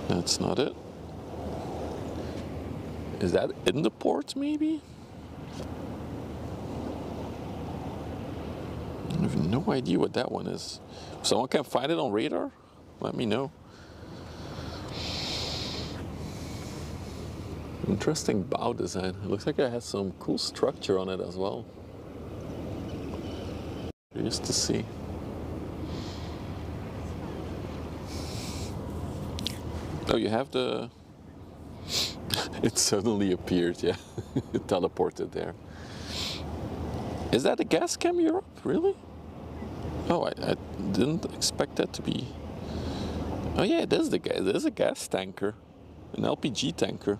That's not it. Is that in the port maybe? I have no idea what that one is. If someone can find it on radar, let me know. Interesting bow design. It looks like it has some cool structure on it as well. Curious to see. Oh, you have the... It suddenly appeared, yeah. It teleported there. Is that a gas cam Europe? Really? Oh, I didn't expect that to be... Oh yeah, it is a gas tanker. An LPG tanker.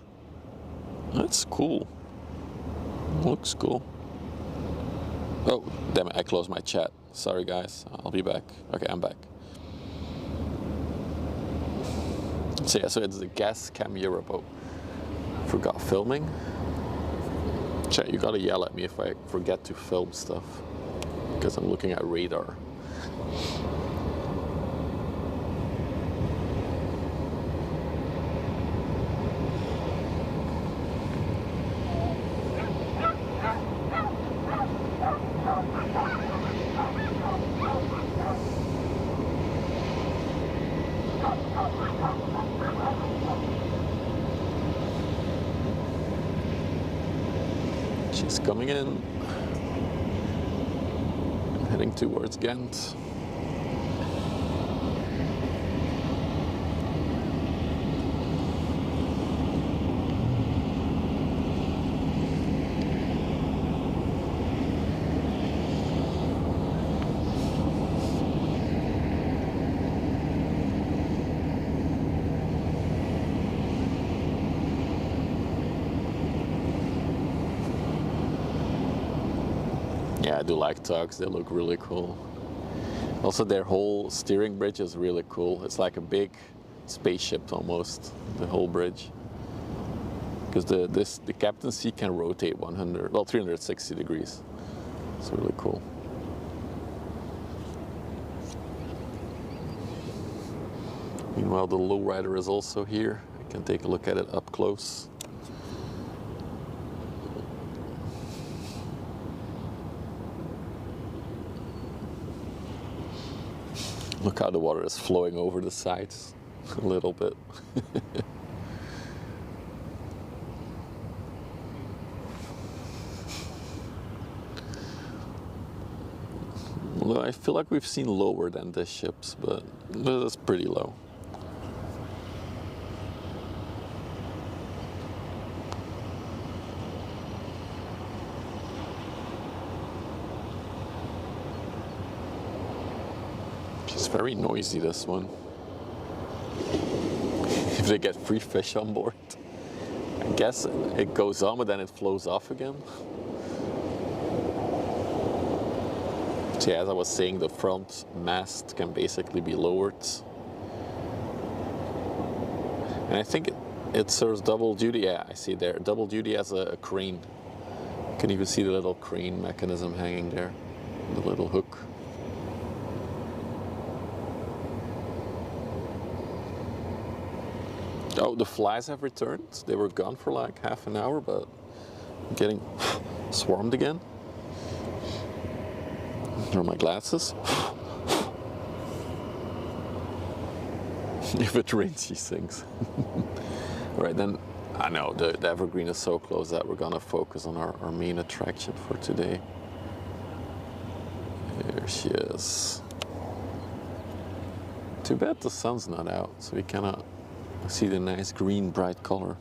That's cool. Looks cool. Oh, damn it, I closed my chat. Sorry guys, I'll be back. Okay, I'm back. So yeah, so it's the gas cam Europe. Oh, Forgot filming. Chat, you gotta yell at me if I forget to film stuff, because I'm looking at radar. She's coming in, heading towards Ghent. Yeah, I do like tugs, they look really cool. Also, their whole steering bridge is really cool. It's like a big spaceship almost, the whole bridge. Because the captain seat can rotate 360 degrees. It's really cool. Meanwhile, the lowrider is also here. I can take a look at it up close. Look how the water is flowing over the sides a little bit. Although I feel like we've seen lower than this ships, but it's pretty low. It's very noisy, this one. If they get free fish on board, I guess it goes on, but then it flows off again. So yeah, as I was saying, the front mast can basically be lowered. And I think it serves double duty. Yeah, I see there. Double duty as a crane. You can even see the little crane mechanism hanging there. The little hook. Oh, the flies have returned. They were gone for like half an hour, but getting swarmed again. Here are my glasses. If it rains, she sings. Right, then, I know, the evergreen is so close that we're gonna focus on our main attraction for today. There she is. Too bad the sun's not out, so we cannot see the nice green bright color.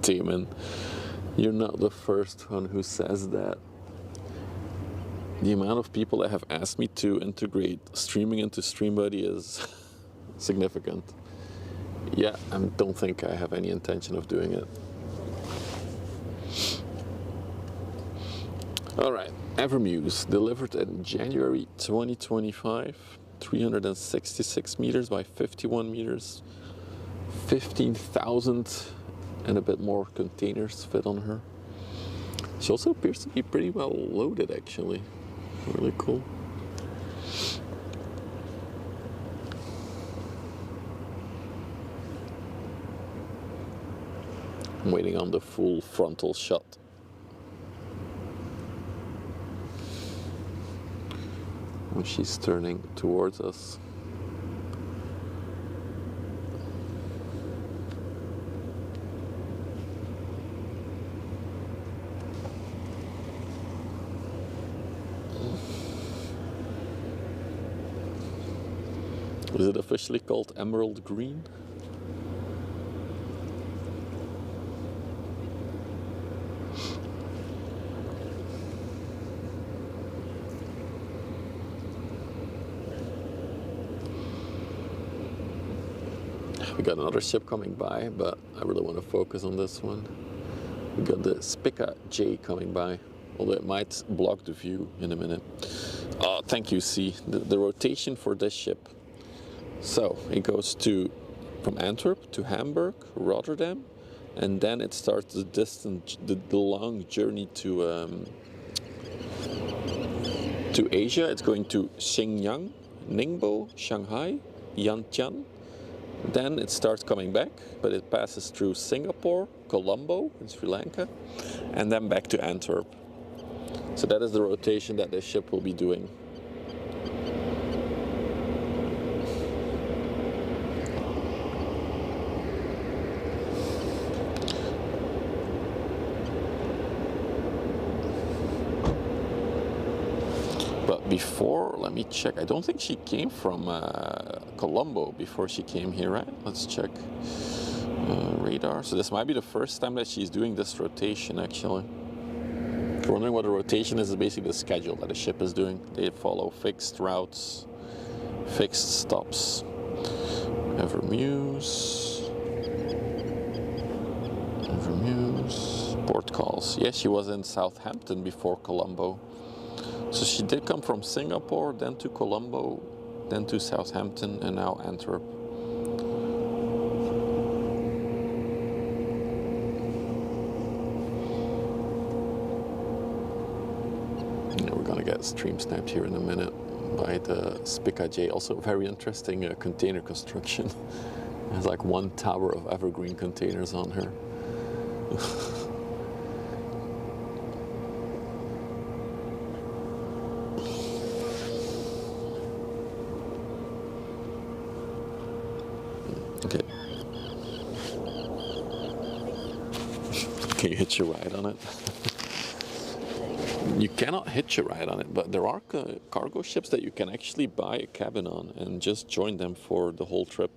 Damon, you're not the first one who says that. The amount of people that have asked me to integrate streaming into StreamBuddy is significant. Yeah, I don't think I have any intention of doing it. Alright, MUSE delivered in January 2025. 366 meters by 51 meters, 15,000 and a bit more containers fit on her. She also appears to be pretty well loaded, actually. Really cool. I'm waiting on the full frontal shot. When she's turning towards us. Is it officially called Emerald Green? We got another ship coming by, but I really want to focus on this one. We got the Spica J coming by, although it might block the view in a minute. Thank you, C. The rotation for this ship. So it goes to from Antwerp to Hamburg, Rotterdam, and then it starts the long journey to Asia. It's going to Shenyang, Ningbo, Shanghai, Yantian. Then it starts coming back, but it passes through Singapore, Colombo in Sri Lanka, and then back to Antwerp. So that is the rotation that this ship will be doing. But before, let me check. I don't think she came from Colombo before she came here, right? Let's check. Radar. So this might be the first time that she's doing this rotation, actually. If you're wondering what a rotation is basically the schedule that a ship is doing. They follow fixed routes, fixed stops. MUSE. Port calls. Yes, she was in Southampton before Colombo. So she did come from Singapore, then to Colombo, then to Southampton, and now Antwerp. We're gonna get stream snapped here in a minute by the Spica J. Also very interesting container construction. There's like one tower of evergreen containers on her. Okay. Can you hitch a ride on it? You cannot hitch a ride on it, but there are cargo ships that you can actually buy a cabin on and just join them for the whole trip.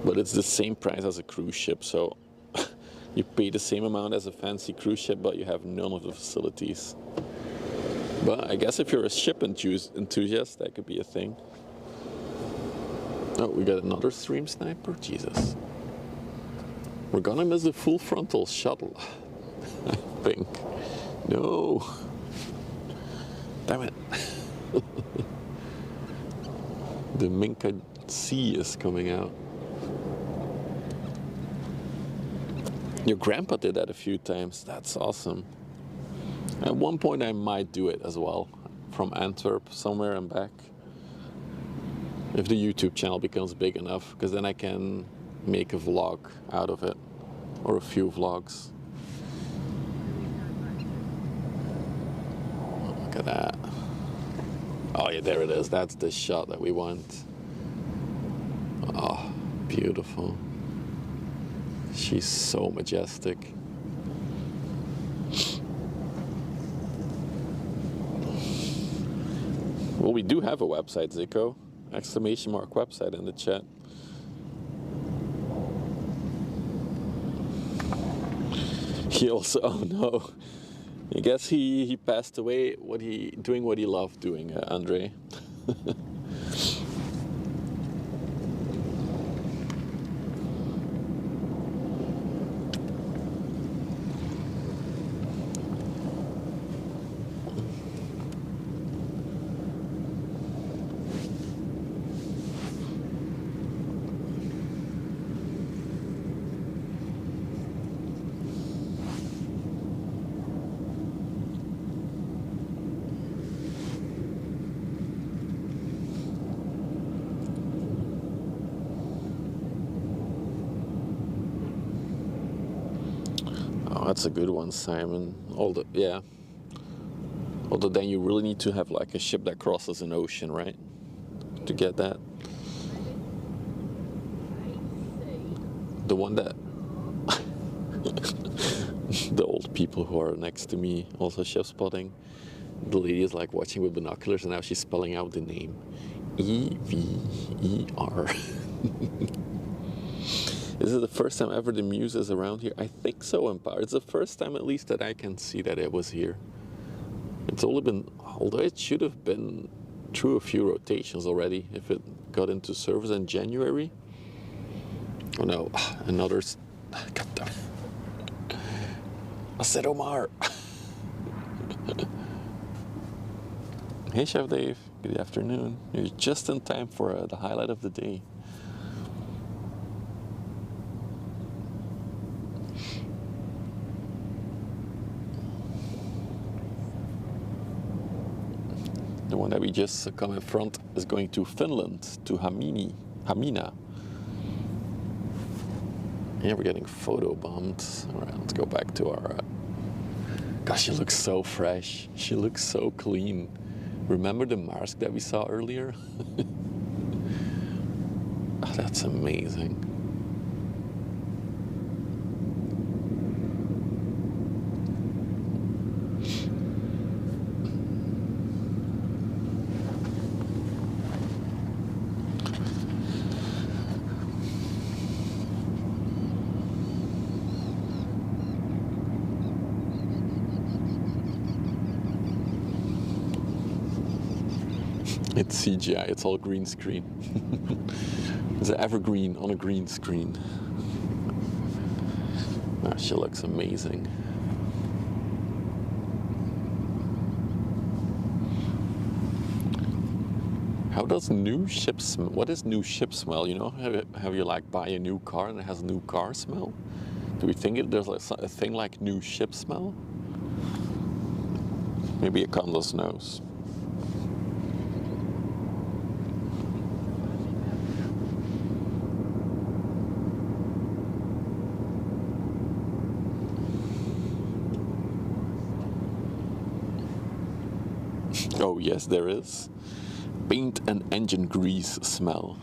But it's the same price as a cruise ship, so you pay the same amount as a fancy cruise ship, but you have none of the facilities. But I guess if you're a ship enthusiast, that could be a thing. Oh, we got another stream sniper? Jesus. We're gonna miss the full frontal shuttle, I think. No. Damn it. The Minka Sea is coming out. Your grandpa did that a few times. That's awesome. At one point I might do it as well. From Antwerp somewhere and back. If the YouTube channel becomes big enough, because then I can make a vlog out of it. Or a few vlogs. Look at that. Oh yeah, there it is. That's the shot that we want. Oh, beautiful. She's so majestic. Well, we do have a website, Zico. Exclamation mark website in the chat. He also, oh no. I guess he passed away doing what he loved doing, Andre. That's a good one, Simon. Although then you really need to have like a ship that crosses an ocean, right? To get that. The one that the old people who are next to me also ship spotting. The lady is like watching with binoculars and now she's spelling out the name. E-V-E-R. Is it the first time ever the MUSE is around here? I think so, Empire. It's the first time at least that I can see that it was here. It's only been, although it should have been through a few rotations already if it got into service in January. Oh no, another, God damn it. I said Omar. Hey Chef Dave, good afternoon. You're just in time for the highlight of the day. The one that we just come in front is going to Finland, to Hamina. Yeah, we're getting photobombed. All right, let's go back to our... Gosh, she looks so fresh. She looks so clean. Remember the mask that we saw earlier? Oh, that's amazing. It's CGI, it's all green screen. It's an evergreen on a green screen. Oh, she looks amazing. How does new ship smell? What is new ship smell? You know, have you like buy a new car and it has a new car smell? Do we think there's like a thing like new ship smell? Maybe Akandos knows. Oh yes, there is. Paint and engine grease smell.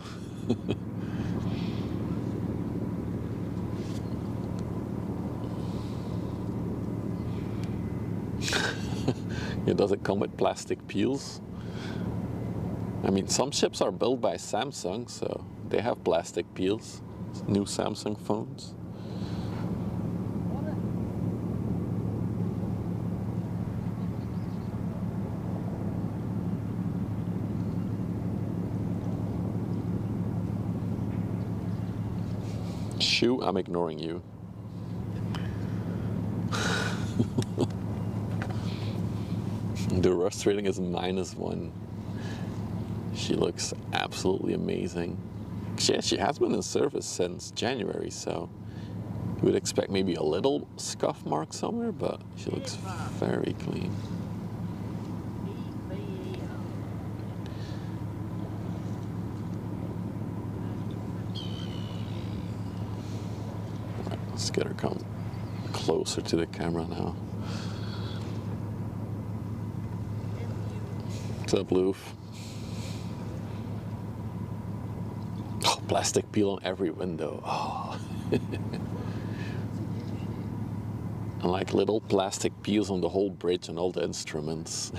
Yeah, does it come with plastic peels? I mean, some ships are built by Samsung, so they have plastic peels. New Samsung phones. Shoo, I'm ignoring you. The rust rating is -1. She looks absolutely amazing. She has been in service since January, so you would expect maybe a little scuff mark somewhere, but she looks very clean. Right, let's get her come closer to the camera now. What's up, Loof? Oh, plastic peel on every window. Oh. And like little plastic peels on the whole bridge and all the instruments.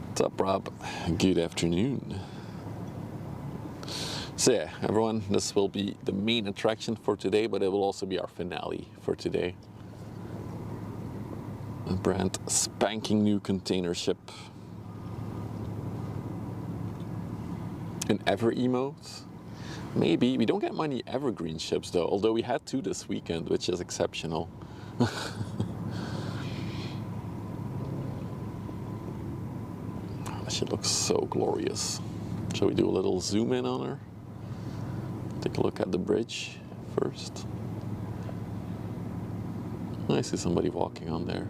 What's up, Rob? Good afternoon. So yeah, everyone, this will be the main attraction for today, but it will also be our finale for today. A brand spanking new container ship. An ever emote? Maybe. We don't get many evergreen ships though, although we had 2 this weekend, which is exceptional. She looks so glorious. Shall we do a little zoom in on her? Take a look at the bridge first. I see somebody walking on there.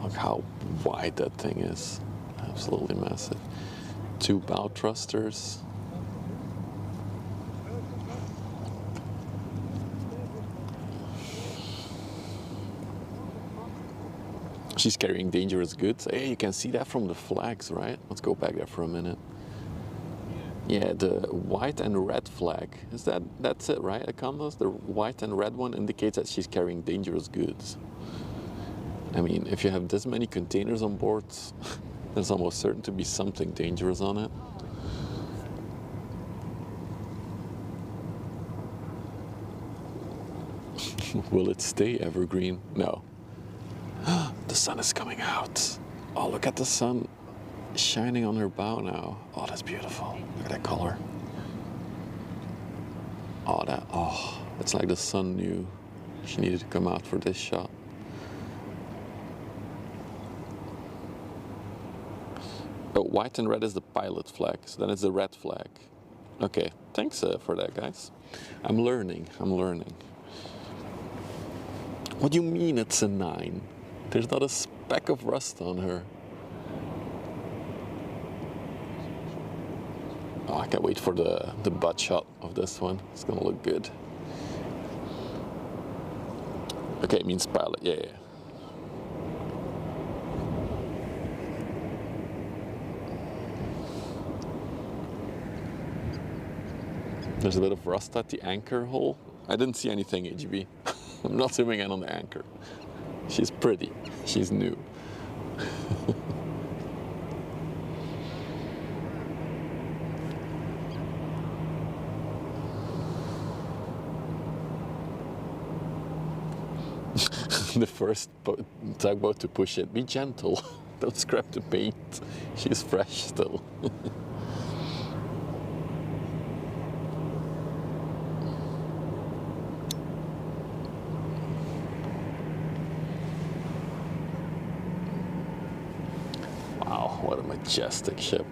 Look how wide that thing is. Absolutely massive. 2 bow thrusters. She's carrying dangerous goods. Hey, you can see that from the flags, right? Let's go back there for a minute. Yeah, the white and red flag. That's it, right, Akandos? The white and red one indicates that she's carrying dangerous goods. I mean, if you have this many containers on board, there's almost certain to be something dangerous on it. Will it stay evergreen? No. The sun is coming out. Oh, look at the sun shining on her bow now. Oh, that's beautiful. Look at that color. Oh, it's like the sun knew she needed to come out for this shot. Oh, white and red is the pilot flag, so then it's the red flag. Okay, thanks for that, guys. I'm learning. What do you mean it's a 9? There's not a speck of rust on her. Oh, I can't wait for the butt shot of this one. It's gonna look good. Okay, it means pilot. Yeah. There's a bit of rust at the anchor hole. I didn't see anything, AGB. I'm not zooming in on the anchor. She's pretty. She's new. The first tugboat to push it. Be gentle. Don't scrap the paint. She's fresh still. Wow, what a majestic ship.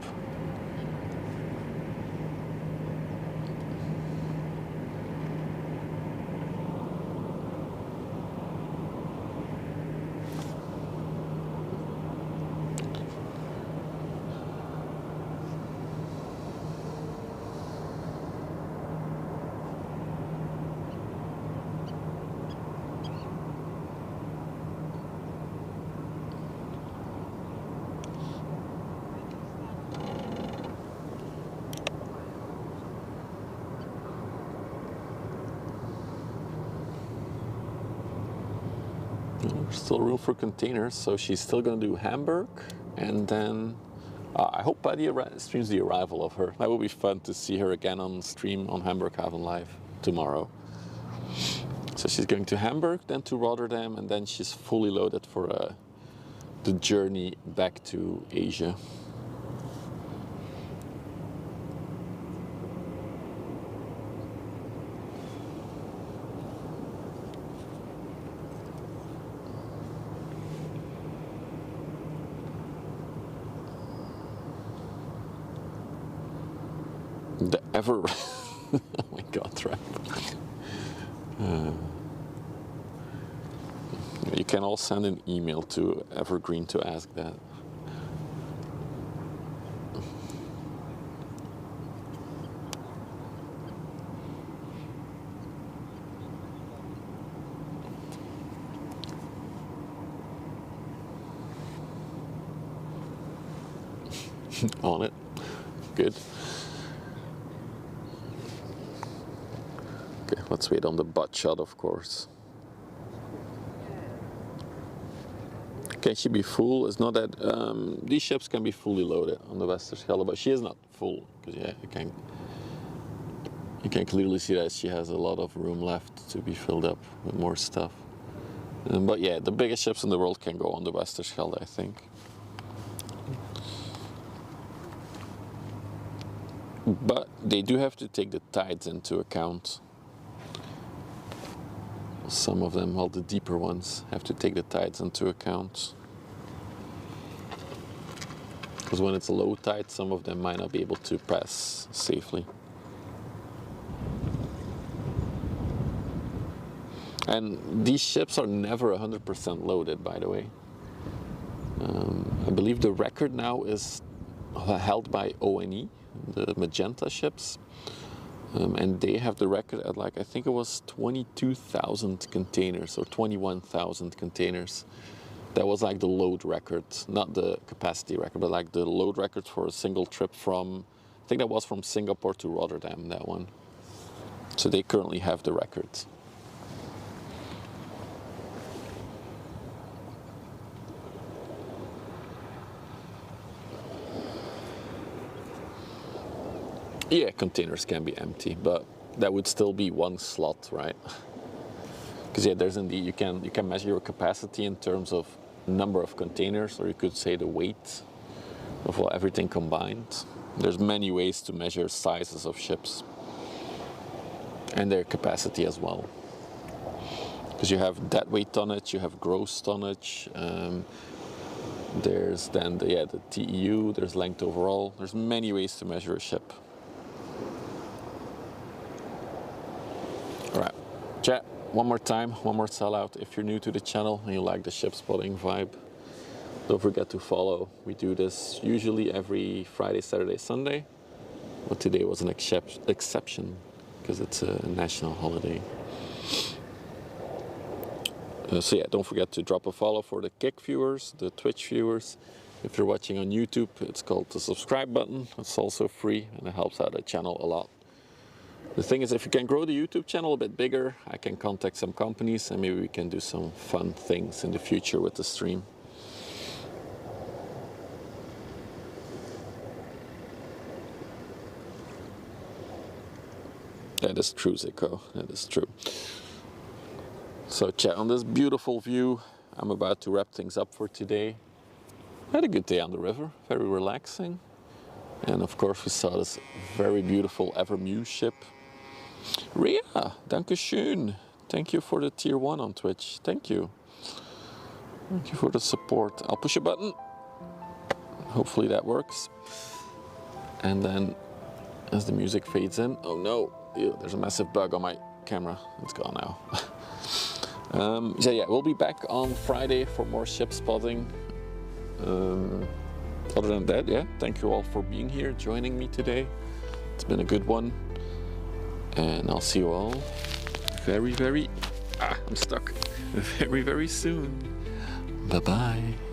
There's still room for containers, so she's still going to do Hamburg, and then I hope by the stream's the arrival of her. That will be fun to see her again on stream on Hamburg Haven Live tomorrow. So she's going to Hamburg, then to Rotterdam, and then she's fully loaded for the journey back to Asia. The ever... oh my god, trap. You can all send an email to Evergreen to ask that. On it. Good. Okay, let's wait on the butt shot, of course. Can she be full? It's not that these ships can be fully loaded on the Westerschelde, but she is not full because yeah, you can clearly see that she has a lot of room left to be filled up with more stuff. But yeah, the biggest ships in the world can go on the Westerschelde, I think. But they do have to take the tides into account. Some of them, all the deeper ones, have to take the tides into account. Because when it's a low tide, some of them might not be able to pass safely. And these ships are never 100% loaded, by the way. I believe the record now is held by ONE, the magenta ships. And they have the record at like, I think it was 22,000 containers or 21,000 containers. That was like the load record, not the capacity record, but like the load record for a single trip from, I think that was from Singapore to Rotterdam, that one. So they currently have the record. Yeah, containers can be empty, but that would still be one slot, right? Because yeah, there's indeed, you can measure your capacity in terms of number of containers, or you could say the weight of everything combined. There's many ways to measure sizes of ships and their capacity as well. Because you have deadweight tonnage, you have gross tonnage. There's then the TEU, there's length overall. There's many ways to measure a ship. Chat, one more time, one more sellout. If you're new to the channel and you like the ship spotting vibe, don't forget to follow. We do this usually every Friday, Saturday, Sunday. But today was an exception because it's a national holiday. So yeah, don't forget to drop a follow for the Kick viewers, the Twitch viewers. If you're watching on YouTube, it's called the subscribe button. It's also free and it helps out the channel a lot. The thing is, if you can grow the YouTube channel a bit bigger, I can contact some companies and maybe we can do some fun things in the future with the stream. That is true, Zico. That is true. So chat, on this beautiful view, I'm about to wrap things up for today. I had a good day on the river, very relaxing. And of course we saw this very beautiful MUSE ship. Ria, dankeschön. Thank you for the tier 1 on Twitch. Thank you. Thank you for the support. I'll push a button. Hopefully that works. And then as the music fades in, oh no, ew, there's a massive bug on my camera. It's gone now. So yeah, we'll be back on Friday for more ship spotting. Other than that, yeah, thank you all for being here, joining me today. It's been a good one. And I'll see you all I'm stuck. Very soon. Bye-bye.